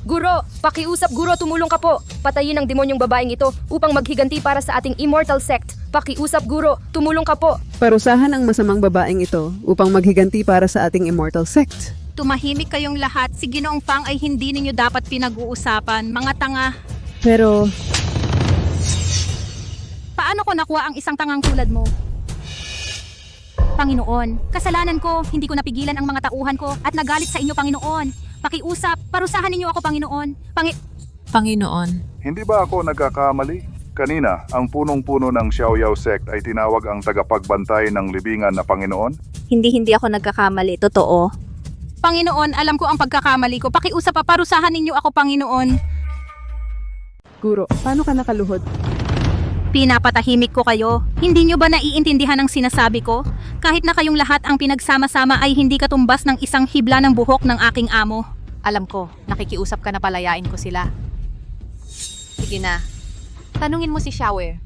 Guro, pakiusap guro, tumulong ka po. Patayin ang demonyong babaeng ito upang maghiganti para sa ating immortal sect. Pakiusap guro, tumulong ka po.
Parusahan ang masamang babaeng ito upang maghiganti para sa ating immortal sect.
Tumahimik kayong lahat. Si Ginoong Fang ay hindi ninyo dapat pinag-uusapan. Mga tanga.
Pero,
paano ko nakuha ang isang tangang tulad mo? Panginoon, kasalanan ko, hindi ko napigilan ang mga tauhan ko at nagalit sa inyo, Panginoon. Pakiusap, parusahan ninyo ako, Panginoon.
Panginoon.
Hindi ba ako nagkakamali? Kanina, ang punong-puno ng Xiaoyao sect ay tinawag ang tagapagbantay ng libingan na Panginoon?
Hindi ako nagkakamali, totoo.
Panginoon, alam ko ang pagkakamali ko. Pakiusap, parusahan ninyo ako, Panginoon.
Guro, paano ka nakaluhod?
Pinapatahimik ko kayo. Hindi nyo ba naiintindihan ang sinasabi ko? Kahit na kayong lahat ang pinagsama-sama ay hindi katumbas ng isang hibla ng buhok ng aking amo.
Alam ko, nakikiusap ka na palayain ko sila. Sige na. Tanungin mo si Shower.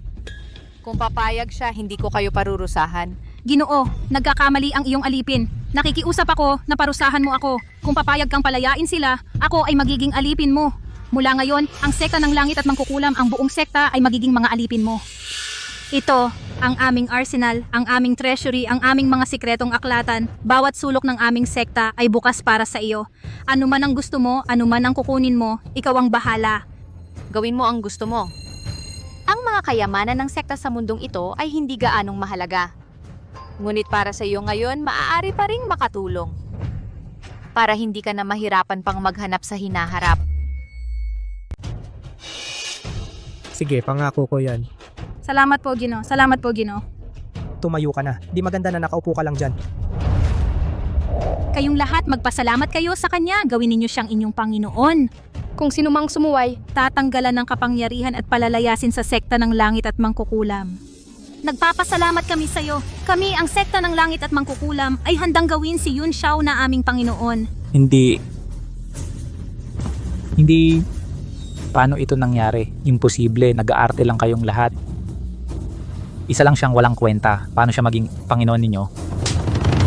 Kung papayag siya, hindi ko kayo parurusahan.
Ginoo, nagkakamali ang iyong alipin. Nakikiusap ako na parusahan mo ako. Kung papayag kang palayain sila, ako ay magiging alipin mo. Mula ngayon, ang sekta ng langit at mangkukulam, ang buong sekta ay magiging mga alipin mo. Ito, ang aming arsenal, ang aming treasury, ang aming mga sikretong aklatan. Bawat sulok ng aming sekta ay bukas para sa iyo. Ano man ang gusto mo, ano man ang kukunin mo, ikaw ang bahala.
Gawin mo ang gusto mo. Ang mga kayamanan ng sekta sa mundong ito ay hindi gaanong mahalaga. Ngunit para sa iyo ngayon, maaari pa ring makatulong. Para hindi ka na mahirapan pang maghanap sa hinaharap.
Sige, pangako ko yan.
Salamat po, Gino. Salamat po, Gino.
Tumayo ka na. Di maganda na nakaupo ka lang dyan.
Kayong lahat, magpasalamat kayo sa kanya. Gawin ninyo siyang inyong Panginoon.
Kung sino mang sumuway,
tatanggalan ng kapangyarihan at palalayasin sa sekta ng langit at mangkukulam. Nagpapasalamat kami sa iyo. Kami, ang sekta ng langit at mangkukulam, ay handang gawin si Yun Xiao na aming Panginoon.
Hindi. Paano ito nangyari? Imposible, nag-aarte lang kayong lahat. Isa lang siyang walang kwenta. Paano siya maging Panginoon ninyo?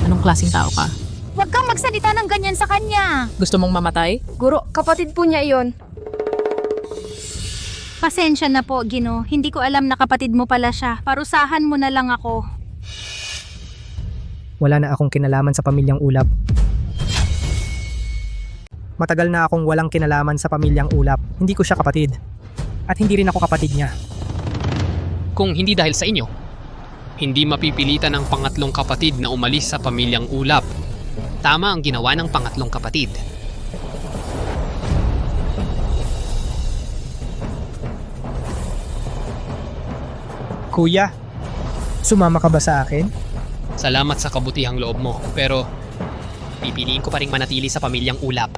Anong klaseng tao ka?
Huwag kang magsalita ng ganyan sa kanya.
Gusto mong mamatay?
guro, kapatid po niya iyon.
Pasensya na po, Gino. Hindi ko alam na kapatid mo pala siya. Parusahan mo na lang ako.
Wala na akong kinalaman sa pamilyang Ulap. Matagal na akong walang kinalaman sa pamilyang Ulap. Hindi ko siya kapatid. At hindi rin ako kapatid niya.
Kung hindi dahil sa inyo, hindi mapipilitan ng pangatlong kapatid na umalis sa pamilyang Ulap. Tama ang ginawa ng pangatlong kapatid.
Kuya, sumama ka ba sa akin?
Salamat sa kabutihang loob mo, pero pipiliin ko pa rin manatili sa pamilyang ulap.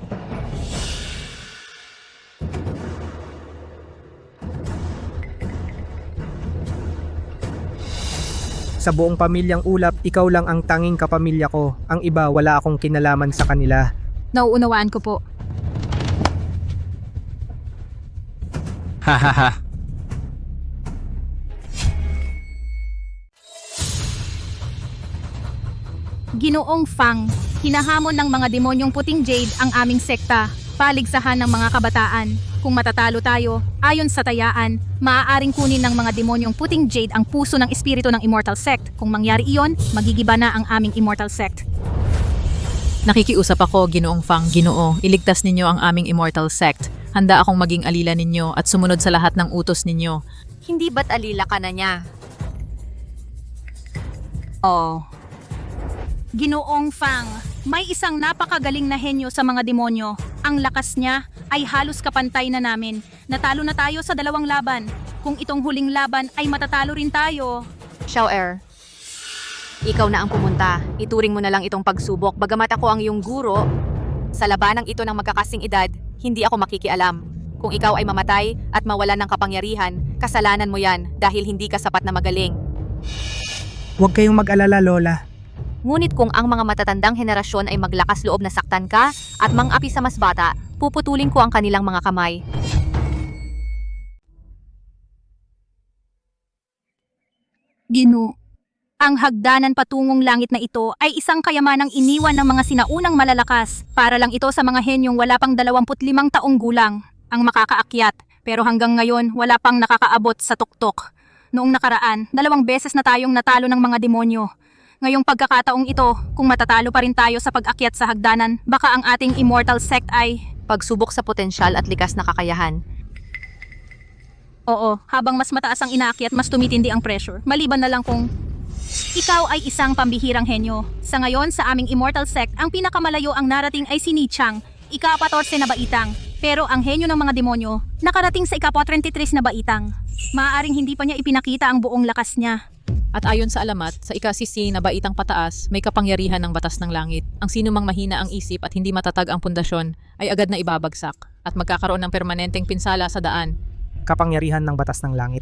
Sa buong pamilyang ulap, ikaw lang ang tanging kapamilya ko. Ang iba, wala akong kinalaman sa kanila.
Nauunawaan ko po.
Hahaha.
Ginoong Fang, hinahamon ng mga demonyong puting jade ang aming sekta, paligsahan ng mga kabataan. Kung matatalo tayo, ayon sa tayaan, maaaring kunin ng mga demonyong puting jade ang puso ng espiritu ng Immortal Sect. Kung mangyari iyon, magigiba na ang aming Immortal Sect.
Nakikiusap ako, Ginoong Fang, Ginoo, iligtas ninyo ang aming Immortal Sect. Handa akong maging alila ninyo at sumunod sa lahat ng utos ninyo.
Hindi ba't alila ka na niya?
Oh. Ginoong Fang, may isang napakagaling na henyo sa mga demonyo. Ang lakas niya ay halos kapantay na namin. Natalo na tayo sa 2 laban. Kung itong huling laban ay matatalo rin tayo.
Xiaoer, ikaw na ang pumunta. Ituring mo na lang itong pagsubok. Bagamat ako ang iyong guro, sa labanang ito ng magkakasing edad, hindi ako makikialam. Kung ikaw ay mamatay at mawalan ng kapangyarihan, kasalanan mo yan dahil hindi ka sapat na magaling.
Huwag kayong mag-alala, Lola.
Ngunit kung ang mga matatandang henerasyon ay maglakas loob na saktan ka at mang-api sa mas bata, puputulin ko ang kanilang mga kamay.
Ginoo, ang hagdanan patungong langit na ito ay isang kayamanang iniwan ng mga sinaunang malalakas. Para lang ito sa mga henyong wala pang 25 taong gulang ang makakaakyat. Pero hanggang ngayon, wala pang nakakaabot sa tuktok. Noong nakaraan, 2 beses na tayong natalo ng mga demonyo. Ngayong pagkakataong ito, kung matatalo pa rin tayo sa pag-akyat sa hagdanan, baka ang ating Immortal Sect ay
pagsubok sa potensyal at likas na kakayahan.
Oo, habang mas mataas ang inaakyat, mas tumitindi ang pressure. Maliban na lang kung ikaw ay isang pambihirang henyo. Sa ngayon, sa aming Immortal Sect, ang pinakamalayo ang narating ay si Nichang, ika-14 na baitang. Pero ang henyo ng mga demonyo, nakarating sa ika-33 na baitang. Maaaring hindi pa niya ipinakita ang buong lakas niya.
At ayon sa alamat, sa ikasisi na baitang pataas, may kapangyarihan ng batas ng langit. Ang sino mang mahina ang isip at hindi matatag ang pundasyon ay agad na ibabagsak at magkakaroon ng permanenteng pinsala sa daan.
Kapangyarihan ng batas ng langit.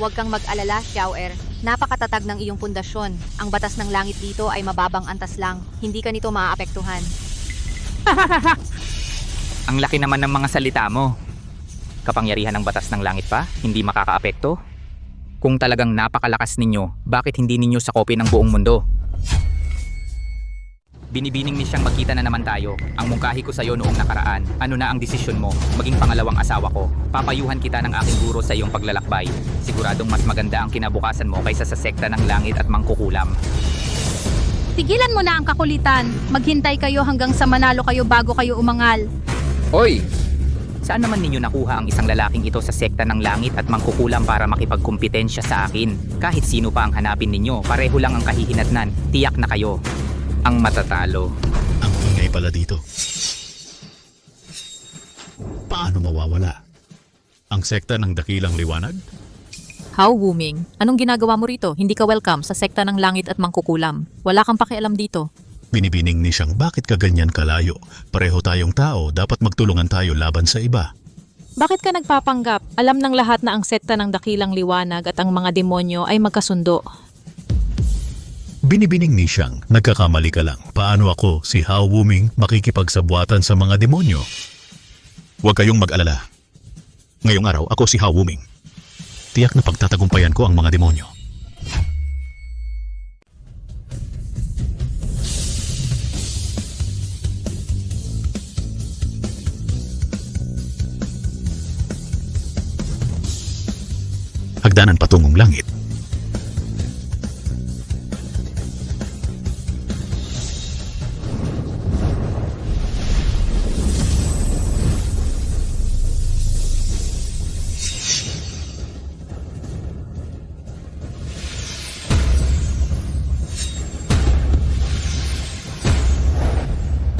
Huwag kang mag-alala, Xiaoer. Napakatatag ng iyong pundasyon. Ang batas ng langit dito ay mababang antas lang. Hindi ka nito maaapektuhan.
Ang laki naman ng mga salita mo. Kapangyarihan ng batas ng langit pa? Hindi makakaapekto? Kung talagang napakalakas ninyo, bakit hindi ninyo sakopin ang buong mundo? Binibining ni siyang magkita na naman tayo. Ang mungkahi ko sa'yo noong nakaraan. Ano na ang desisyon mo? Maging pangalawang asawa ko. Papayuhan kita ng aking guro sa iyong paglalakbay. Siguradong mas maganda ang kinabukasan mo kaysa sa sekta ng langit at mangkukulam.
Tigilan mo na ang kakulitan. Maghintay kayo hanggang sa manalo kayo bago kayo umangal.
Hoy! Saan naman ninyo nakuha ang isang lalaking ito sa sekta ng langit at mangkukulam para makipagkumpetensya sa akin? Kahit sino pa ang hanapin ninyo, pareho lang ang kahihinatnan. Tiyak na kayo ang matatalo.
Ang ingay pala dito. Paano mawawala? Ang sekta ng dakilang liwanag?
How, Wuming? Anong ginagawa mo rito? Hindi ka welcome sa sekta ng langit at mangkukulam. Wala kang pakialam dito.
Binibining ni siyang bakit ka ganyan kalayo? Pareho tayong tao, dapat magtulungan tayo laban sa iba.
Bakit ka nagpapanggap? Alam ng lahat na ang sekta ng dakilang liwanag at ang mga demonyo ay magkasundo.
Binibining ni siyang, nagkakamali ka lang. Paano ako, si Hao Wuming, makikipagsabwatan sa mga demonyo? Huwag kayong mag-alala. Ngayong araw, ako si Hao Wuming. Tiyak na pagtatagumpayan ko ang mga demonyo. Hagdanan patungong langit.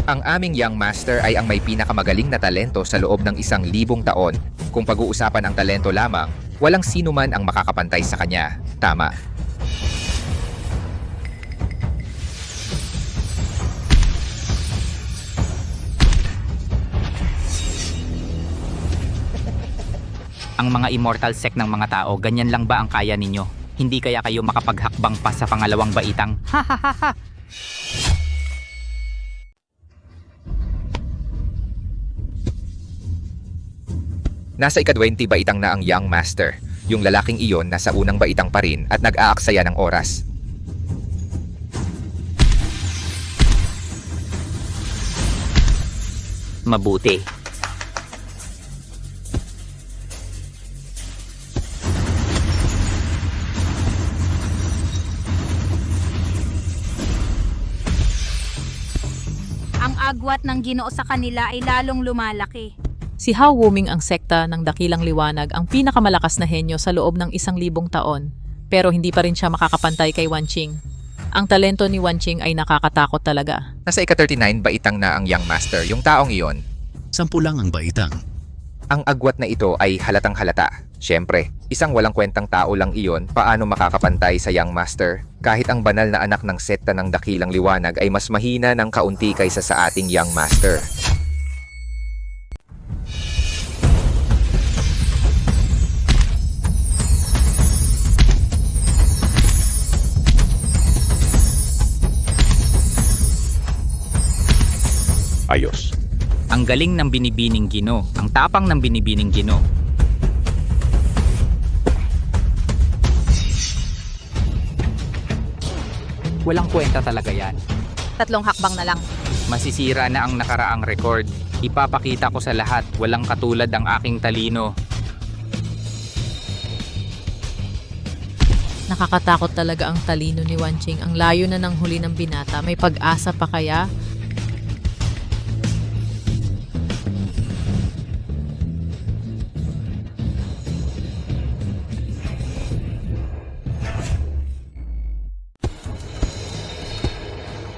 Ang aming young master ay ang may pinakamagaling na talento sa loob ng 1,000 taon. Kung pag-uusapan ang talento lamang, walang sino man ang makakapantay sa kanya. Tama.
Ang mga immortal sect ng mga tao, ganyan lang ba ang kaya ninyo? Hindi kaya kayo makapaghakbang pa sa pangalawang baitang? Ha ha ha ha!
Nasa ika-20 baitang na ang Young Master. Yung lalaking iyon nasa unang baitang pa rin at nag-aaksaya ng oras.
Mabuti.
Ang agwat ng Ginoo sa kanila ay lalong lumalaki.
Si Hao Wuming ang sekta ng Dakilang Liwanag, ang pinakamalakas na henyo sa loob ng 1,000 taon. Pero hindi pa rin siya makakapantay kay Wan Qing. Ang talento ni Wan Qing ay nakakatakot talaga.
Nasa ika-39 baitang na ang Young Master, yung taong iyon.
10 lang ang baitang.
Ang agwat na ito ay halatang halata. Siyempre, isang walang kwentang tao lang iyon, paano makakapantay sa Young Master? Kahit ang banal na anak ng sekta ng Dakilang Liwanag ay mas mahina ng kaunti kaysa sa ating Young Master.
Ayos.
Ang galing ng binibining Gino, ang tapang ng binibining Gino. Walang kwenta talaga yan.
3 hakbang na lang.
Masisira na ang nakaraang record. Ipapakita ko sa lahat, walang katulad ang aking talino.
Nakakatakot talaga ang talino ni Wan Qing. Ang layo na ng huli ng binata. May pag-asa pa kaya?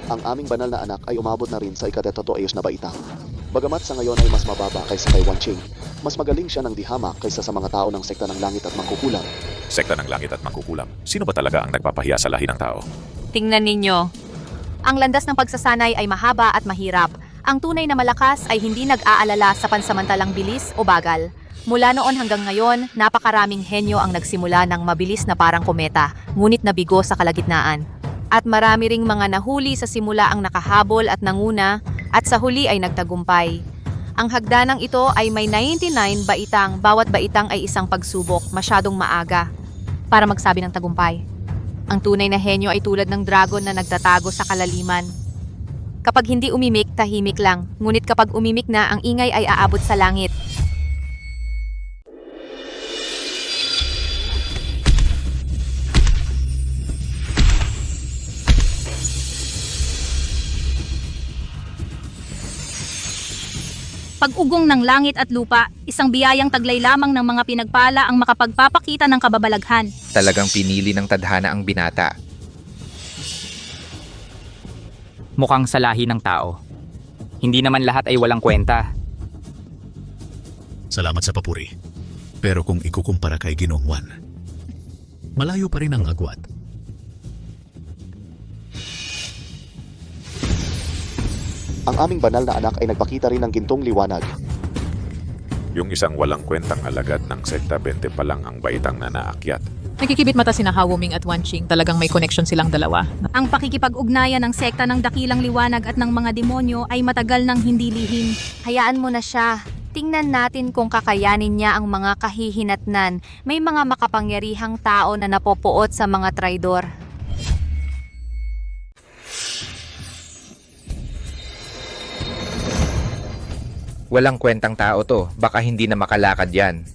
Ang aming banal na anak ay umabot na rin sa ika-32 na baitang. Bagamat sa ngayon ay mas mababa kaysa kay Wan Qing, mas magaling siya ng dihamak kaysa sa mga tao ng sekta ng langit at mangkukulam.
Sekta ng langit at mangkukulam. Sino ba talaga ang nagpapahiya sa lahi ng tao?
Tingnan ninyo. Ang landas ng pagsasanay ay mahaba at mahirap. Ang tunay na malakas ay hindi nag-aalala sa pansamantalang bilis o bagal. Mula noon hanggang ngayon, napakaraming henyo ang nagsimula ng mabilis na parang kometa, ngunit nabigo sa kalagitnaan. At marami ring mga nahuli sa simula ang nakahabol at nanguna, at sa huli ay nagtagumpay. Ang hagdanang ito ay may 99 baitang, bawat baitang ay isang pagsubok, masyadong maaga para magsabi ng tagumpay. Ang tunay na henyo ay tulad ng dragon na nagtatago sa kalaliman. Kapag hindi umimik, tahimik lang, ngunit kapag umimik na, ang ingay ay aabot sa langit.
Pag-ugong ng langit at lupa, isang biyayang taglay lamang ng mga pinagpala ang makapagpapakita ng kababalaghan.
Talagang pinili ng tadhana ang binata.
Mukhang sa lahi ng tao. Hindi naman lahat ay walang kwenta.
Salamat sa papuri. Pero kung ikukumpara kay Ginoong Wan, malayo pa rin ang agwat.
Ang aming banal na anak ay nagpakita rin ng gintong liwanag.
Yung isang walang kwentang alagad ng sekta 20 pa lang ang baitang na naakyat.
Nakikibit mata sina Hao Wuming at Wan Qing. Talagang may connection silang dalawa.
Ang pakikipag-ugnayan ng sekta ng Dakilang Liwanag at ng mga demonyo ay matagal nang hindi lihim.
Hayaan mo na siya. Tingnan natin kung kakayanin niya ang mga kahihinatnan. May mga makapangyarihang tao na napopuot sa mga traidor.
Walang kwentang tao to, baka hindi na makalakad yan.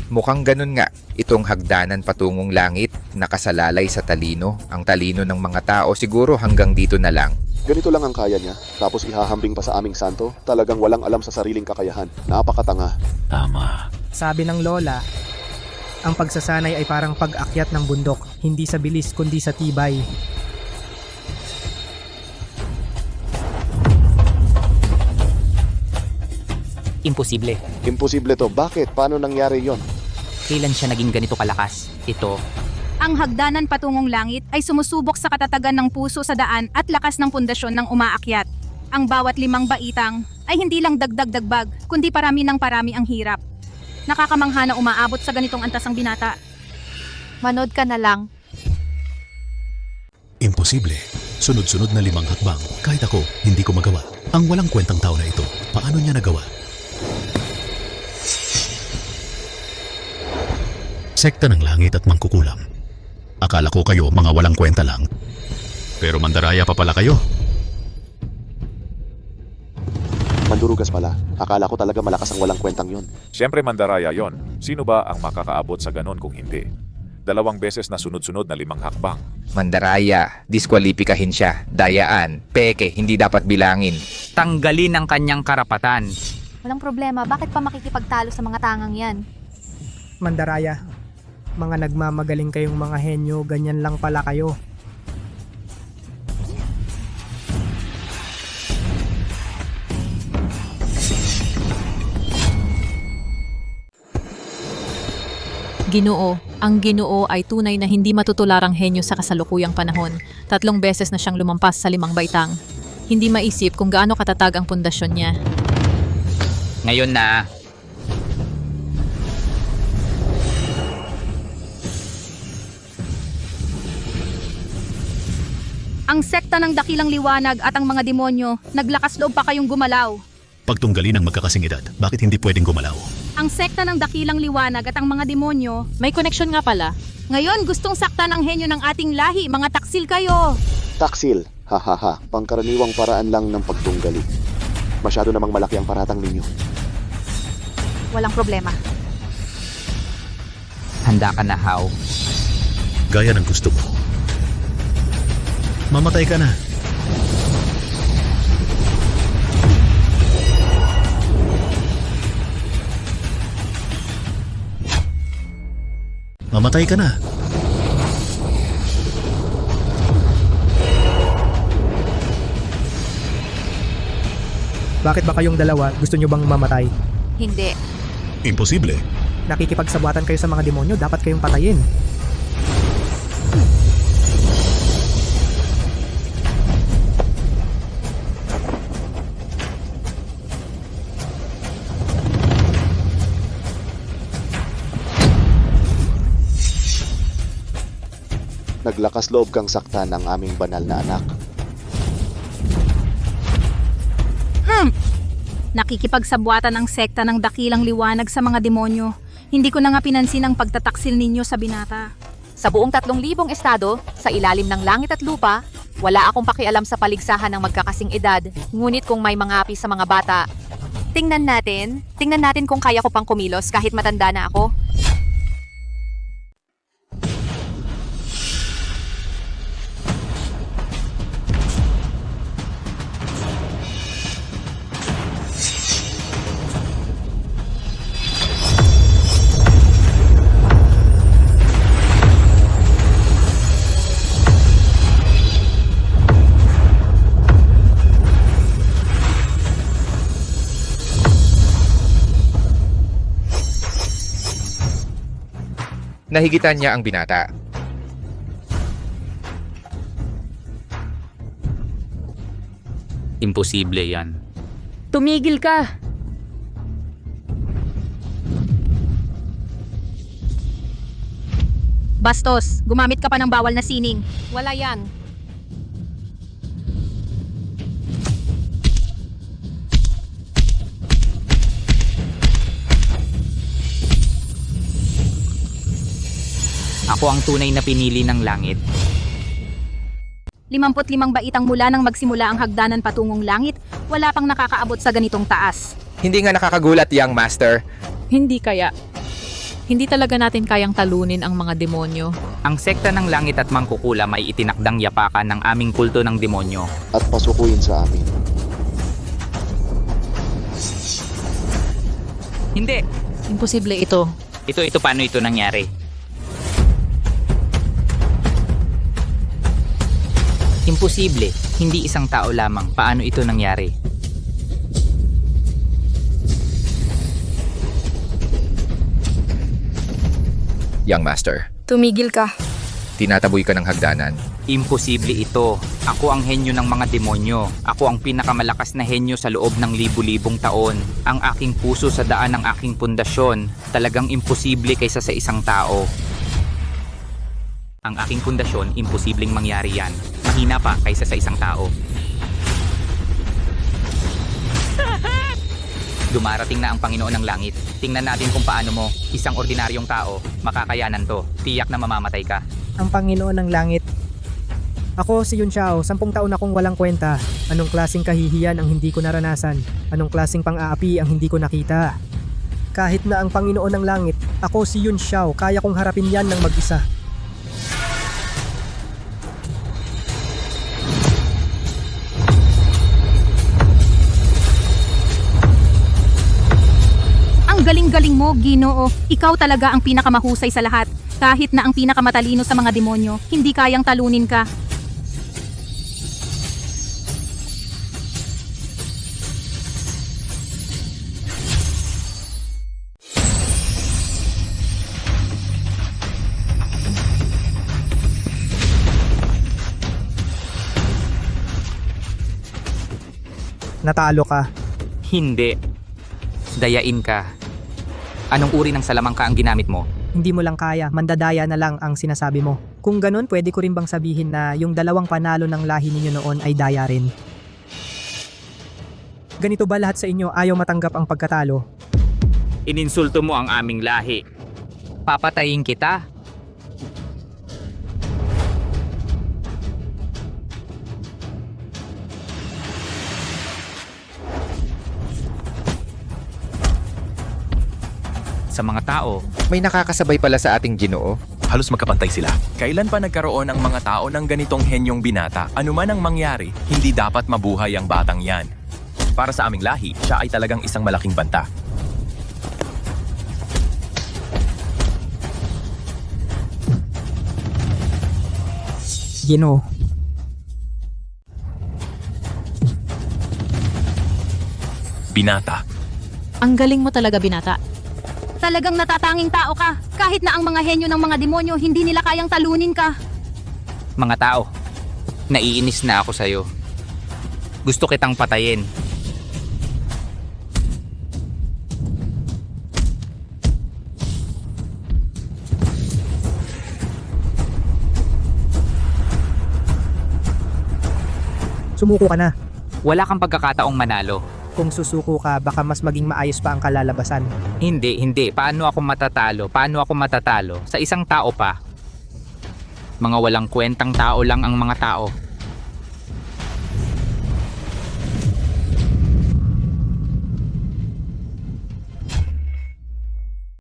Mukhang ganun nga, itong hagdanan patungong langit, nakasalalay sa talino. Ang talino ng mga tao siguro hanggang dito na lang.
Ganito lang ang kaya niya, tapos ihahambing pa sa aming santo, talagang walang alam sa sariling kakayahan. Napakatanga.
Tama.
Sabi ng lola, ang pagsasanay ay parang pag-akyat ng bundok, hindi sa bilis kundi sa tibay.
Imposible.
Imposible to. Bakit? Paano nangyari yon?
Kailan siya naging ganito kalakas? Ito.
Ang hagdanan patungong langit ay sumusubok sa katatagan ng puso sa daan at lakas ng pundasyon ng umaakyat. Ang bawat 5 baitang ay hindi lang dagdag-dagbag, kundi parami ng parami ang hirap. Nakakamangha na umaabot sa ganitong antas ang binata.
Manood ka na lang.
Imposible. Sunod-sunod na 5 hakbang. Kahit ako, hindi ko magawa. Ang walang kwentang tao na ito, paano niya nagawa? Sekta ng langit at mangkukulam. Akala ko kayo mga walang kwenta lang. Pero mandaraya pa pala kayo.
Mandurugas pala. Akala ko talaga malakas ang walang kwentang yun.
Siyempre mandaraya yon. Sino ba ang makakaabot sa ganon kung hindi? 2 beses na sunod-sunod na 5 hakbang.
Mandaraya, diskwalipikahin siya. Dayaan, peke, hindi dapat bilangin.
Tanggalin ang kanyang karapatan.
Walang problema, bakit pa makikipagtalo sa mga tangang yan?
Mandaraya, mga nagmamagaling kayong mga henyo, ganyan lang pala kayo.
Ginoo, ang Ginoo ay tunay na hindi matutularang henyo sa kasalukuyang panahon. 3 beses na siyang lumampas sa 5 baitang. Hindi maisip kung gaano katatag ang pundasyon niya.
Ngayon na.
Ang sekta ng dakilang liwanag at ang mga demonyo, naglakas loob pa kayong gumalaw.
Pagtunggali ng magkakasing edad, bakit hindi pwedeng gumalaw?
Ang sekta ng dakilang liwanag at ang mga demonyo,
may koneksyon nga pala.
Ngayon gustong saktan ang henyo ng ating lahi, mga taksil kayo!
Taksil, hahaha, pangkaraniwang paraan lang ng pagtunggali. Masyado namang malaki ang paratang ninyo.
Walang problema.
Handa ka na, Hao.
Gaya ng gusto mo. Mamatay ka na. Mamatay ka na.
Bakit ba kayong dalawa gusto nyo bang mamatay?
Hindi.
Imposible.
Nakikipagsabuatan kayo sa mga demonyo, dapat kayong patayin.
Naglakas loob kang saktan ng aming banal na anak.
Nakikipagsabuatan ang sekta ng dakilang liwanag sa mga demonyo. Hindi ko na nga pinansin ang pagtataksil ninyo sa binata.
Sa buong 3,000 estado, sa ilalim ng langit at lupa, wala akong pakialam sa paligsahan ng magkakasing edad. Ngunit kung may mga api sa mga bata, tingnan natin kung kaya ko pang kumilos kahit matanda na ako.
Nahigitan niya ang binata.
Imposible yan.
Tumigil ka!
Bastos, gumamit ka pa ng bawal na sining.
Wala yan.
Ako ang tunay na pinili ng langit.
55 baitang mula nang magsimula ang hagdanan patungong langit, wala pang nakakaabot sa ganitong taas.
Hindi nga nakakagulat, young master.
Hindi kaya. Hindi talaga natin kayang talunin ang mga demonyo.
Ang sekta ng langit at mangkukulam ay itinakdang yapakan ng aming kulto ng demonyo.
At pasukuin sa amin.
Hindi.
Imposible ito.
Ito paano ito nangyari? Imposible. Hindi isang tao lamang. Paano ito nangyari?
Young master.
Tumigil ka.
Tinataboy ka ng hagdanan.
Imposible ito. Ako ang henyo ng mga demonyo. Ako ang pinakamalakas na henyo sa loob ng libu-libong taon. Ang aking puso sa daan ng aking pundasyon. Talagang imposible kaysa sa isang tao. Ang aking pundasyon, imposibleng mangyari yan. Mahina pa kaysa sa isang tao. Dumarating na ang Panginoon ng Langit. Tingnan natin kung paano mo, isang ordinaryong tao, makakayanan to. Tiyak na mamamatay ka.
Ang Panginoon ng Langit. Ako si Yun Xiao, 10 taon akong walang kwenta. Anong klaseng kahihiyan ang hindi ko naranasan? Anong klaseng pang-aapi ang hindi ko nakita? Kahit na ang Panginoon ng Langit, ako si Yun Xiao, kaya kong harapin yan ng mag-isa.
Ang galing-galing mo, Ginoo. Ikaw talaga ang pinakamahusay sa lahat. Kahit na ang pinakamatalino sa mga demonyo, hindi kayang talunin ka.
Natalo ka.
Hindi. Dayain ka. Anong uri ng salamangka ang ginamit mo?
Hindi mo lang kaya, mandadaya na lang ang sinasabi mo. Kung ganun, pwede ko rin bang sabihin na yung 2 panalo ng lahi ninyo noon ay daya rin? Ganito ba lahat sa inyo ayaw matanggap ang pagkatalo?
Ininsulto mo ang aming lahi. Papatayin kita. Sa mga tao,
may nakakasabay pala sa ating Ginoo.
Halos magkapantay sila. Kailan pa nagkaroon ang mga tao ng ganitong henyong binata? Ano man ang mangyari, hindi dapat mabuhay ang batang yan. Para sa aming lahi, siya ay talagang isang malaking banta.
Ginoo.
Binata.
Ang galing mo talaga, binata.
Talagang natatanging tao ka. Kahit na ang mga henyo ng mga demonyo, hindi nila kayang talunin ka.
mga tao, naiinis na ako sa'yo. Gusto kitang patayin.
Sumuko ka na.
Wala kang pagkakataong manalo.
Kung susuko ka, baka mas maging maayos pa ang kalalabasan.
Hindi. Paano ako matatalo? Sa isang tao pa. Mga walang kwentang tao lang ang mga tao.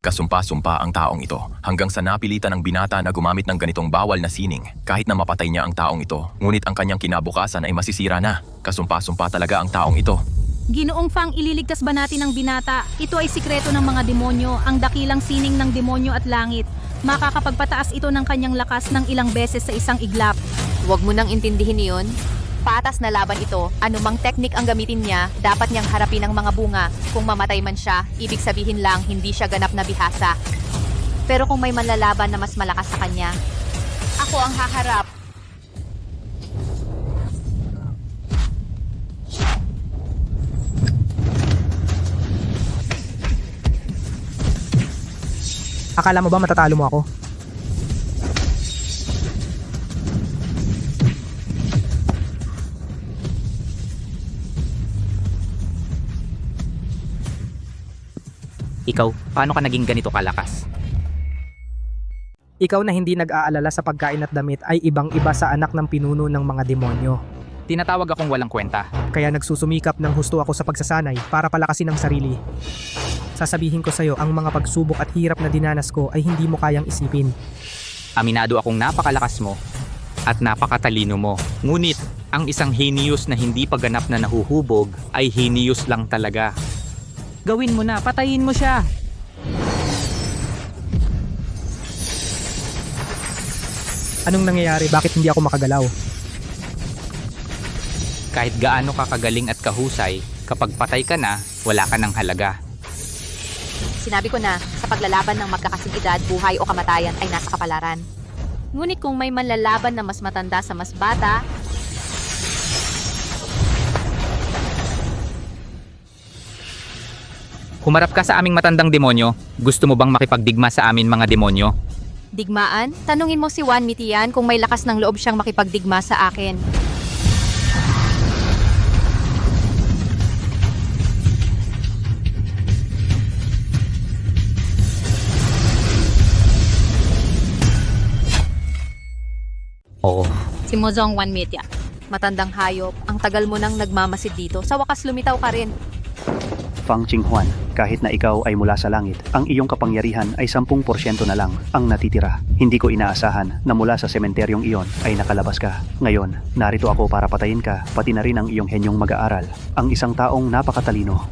Kasumpa-sumpa ang taong ito hanggang sa napilitan ng binata na gumamit ng ganitong bawal na sining kahit na mapatay niya ang taong ito. Ngunit ang kanyang kinabukasan ay masisira na. Kasumpa-sumpa talaga ang taong ito.
Ginoong Fang, ililigtas ba natin ang binata? Ito ay sikreto ng mga demonyo, ang dakilang sining ng demonyo at langit. Makakapagpataas ito ng kanyang lakas ng ilang beses sa isang iglap.
Huwag mo nang intindihin iyon. Patas na laban ito. Anumang teknik ang gamitin niya, dapat niyang harapin ang mga bunga. Kung mamatay man siya, ibig sabihin lang hindi siya ganap na bihasa. Pero kung may manlalaban na mas malakas sa kanya, ako ang haharap.
Akala mo ba matatalo mo ako?
Ikaw, paano ka naging ganito kalakas?
Ikaw na hindi nag-aalala sa pagkain at damit ay ibang-iba sa anak ng pinuno ng mga demonyo.
Tinatawag akong walang kwenta.
Kaya nagsusumikap ng husto ako sa pagsasanay para palakasin ang sarili. Sasabihin ko sa'yo, ang mga pagsubok at hirap na dinanas ko ay hindi mo kayang isipin.
Aminado akong napakalakas mo at napakatalino mo. Ngunit, ang isang heinous na hindi pa ganap na nahuhubog ay heinous lang talaga. Gawin mo na, patayin mo siya.
Anong nangyayari? Bakit hindi ako makagalaw?
Kahit gaano ka kagaling at kahusay, kapag patay ka na, wala ka ng halaga.
Sinabi ko na, sa paglalaban ng magkakasing edad, buhay o kamatayan ay nasa kapalaran. Ngunit kung may manlalaban na mas matanda sa mas bata,
Humarap ka sa aming matandang demonyo. Gusto mo bang makipagdigma sa amin mga demonyo?
digmaan, tanungin mo si Juan Mitian kung may lakas ng loob siyang makipagdigma sa akin.
Oo.
Si Mozong Juan Mitian. Matandang hayop, ang tagal mo nang nagmamasid dito. Sa wakas lumitaw ka rin.
Fang Qinghuan, kahit na ikaw ay mula sa langit, ang iyong kapangyarihan ay 10% na lang ang natitira. Hindi ko inaasahan na mula sa sementeryong iyon ay nakalabas ka. Ngayon, narito ako para patayin ka, pati na rin ang iyong henyong mag-aaral. Ang isang taong napakatalino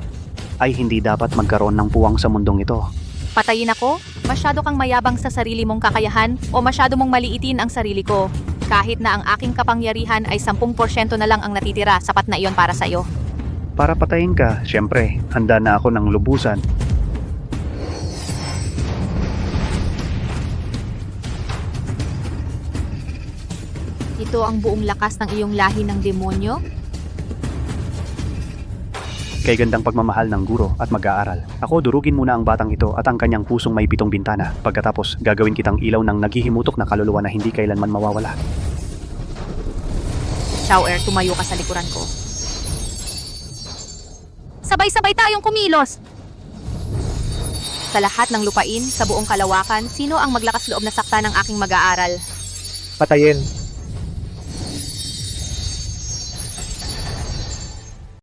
ay hindi dapat magkaroon ng puwang sa mundong ito.
Patayin ako? Masyado kang mayabang sa sarili mong kakayahan o masyado mong maliitin ang sarili ko? Kahit na ang aking kapangyarihan ay 10% na lang ang natitira, sapat na iyon para sa iyo.
Para patayin ka, syempre, handa na ako ng lubusan.
Ito ang buong lakas ng iyong lahi ng demonyo?
Kay gandang pagmamahal ng guro at mag-aaral. Ako, durugin muna ang batang ito at ang kanyang pusong may 7 bintana. Pagkatapos, gagawin kitang ilaw ng naghihimutok na kaluluwa na hindi kailanman mawawala.
Xiaoer, tumayo ka sa likuran ko. Sabay-sabay tayong kumilos! Sa lahat ng lupain, sa buong kalawakan, sino ang maglakas loob na sakta ng aking mag-aaral?
Patayin.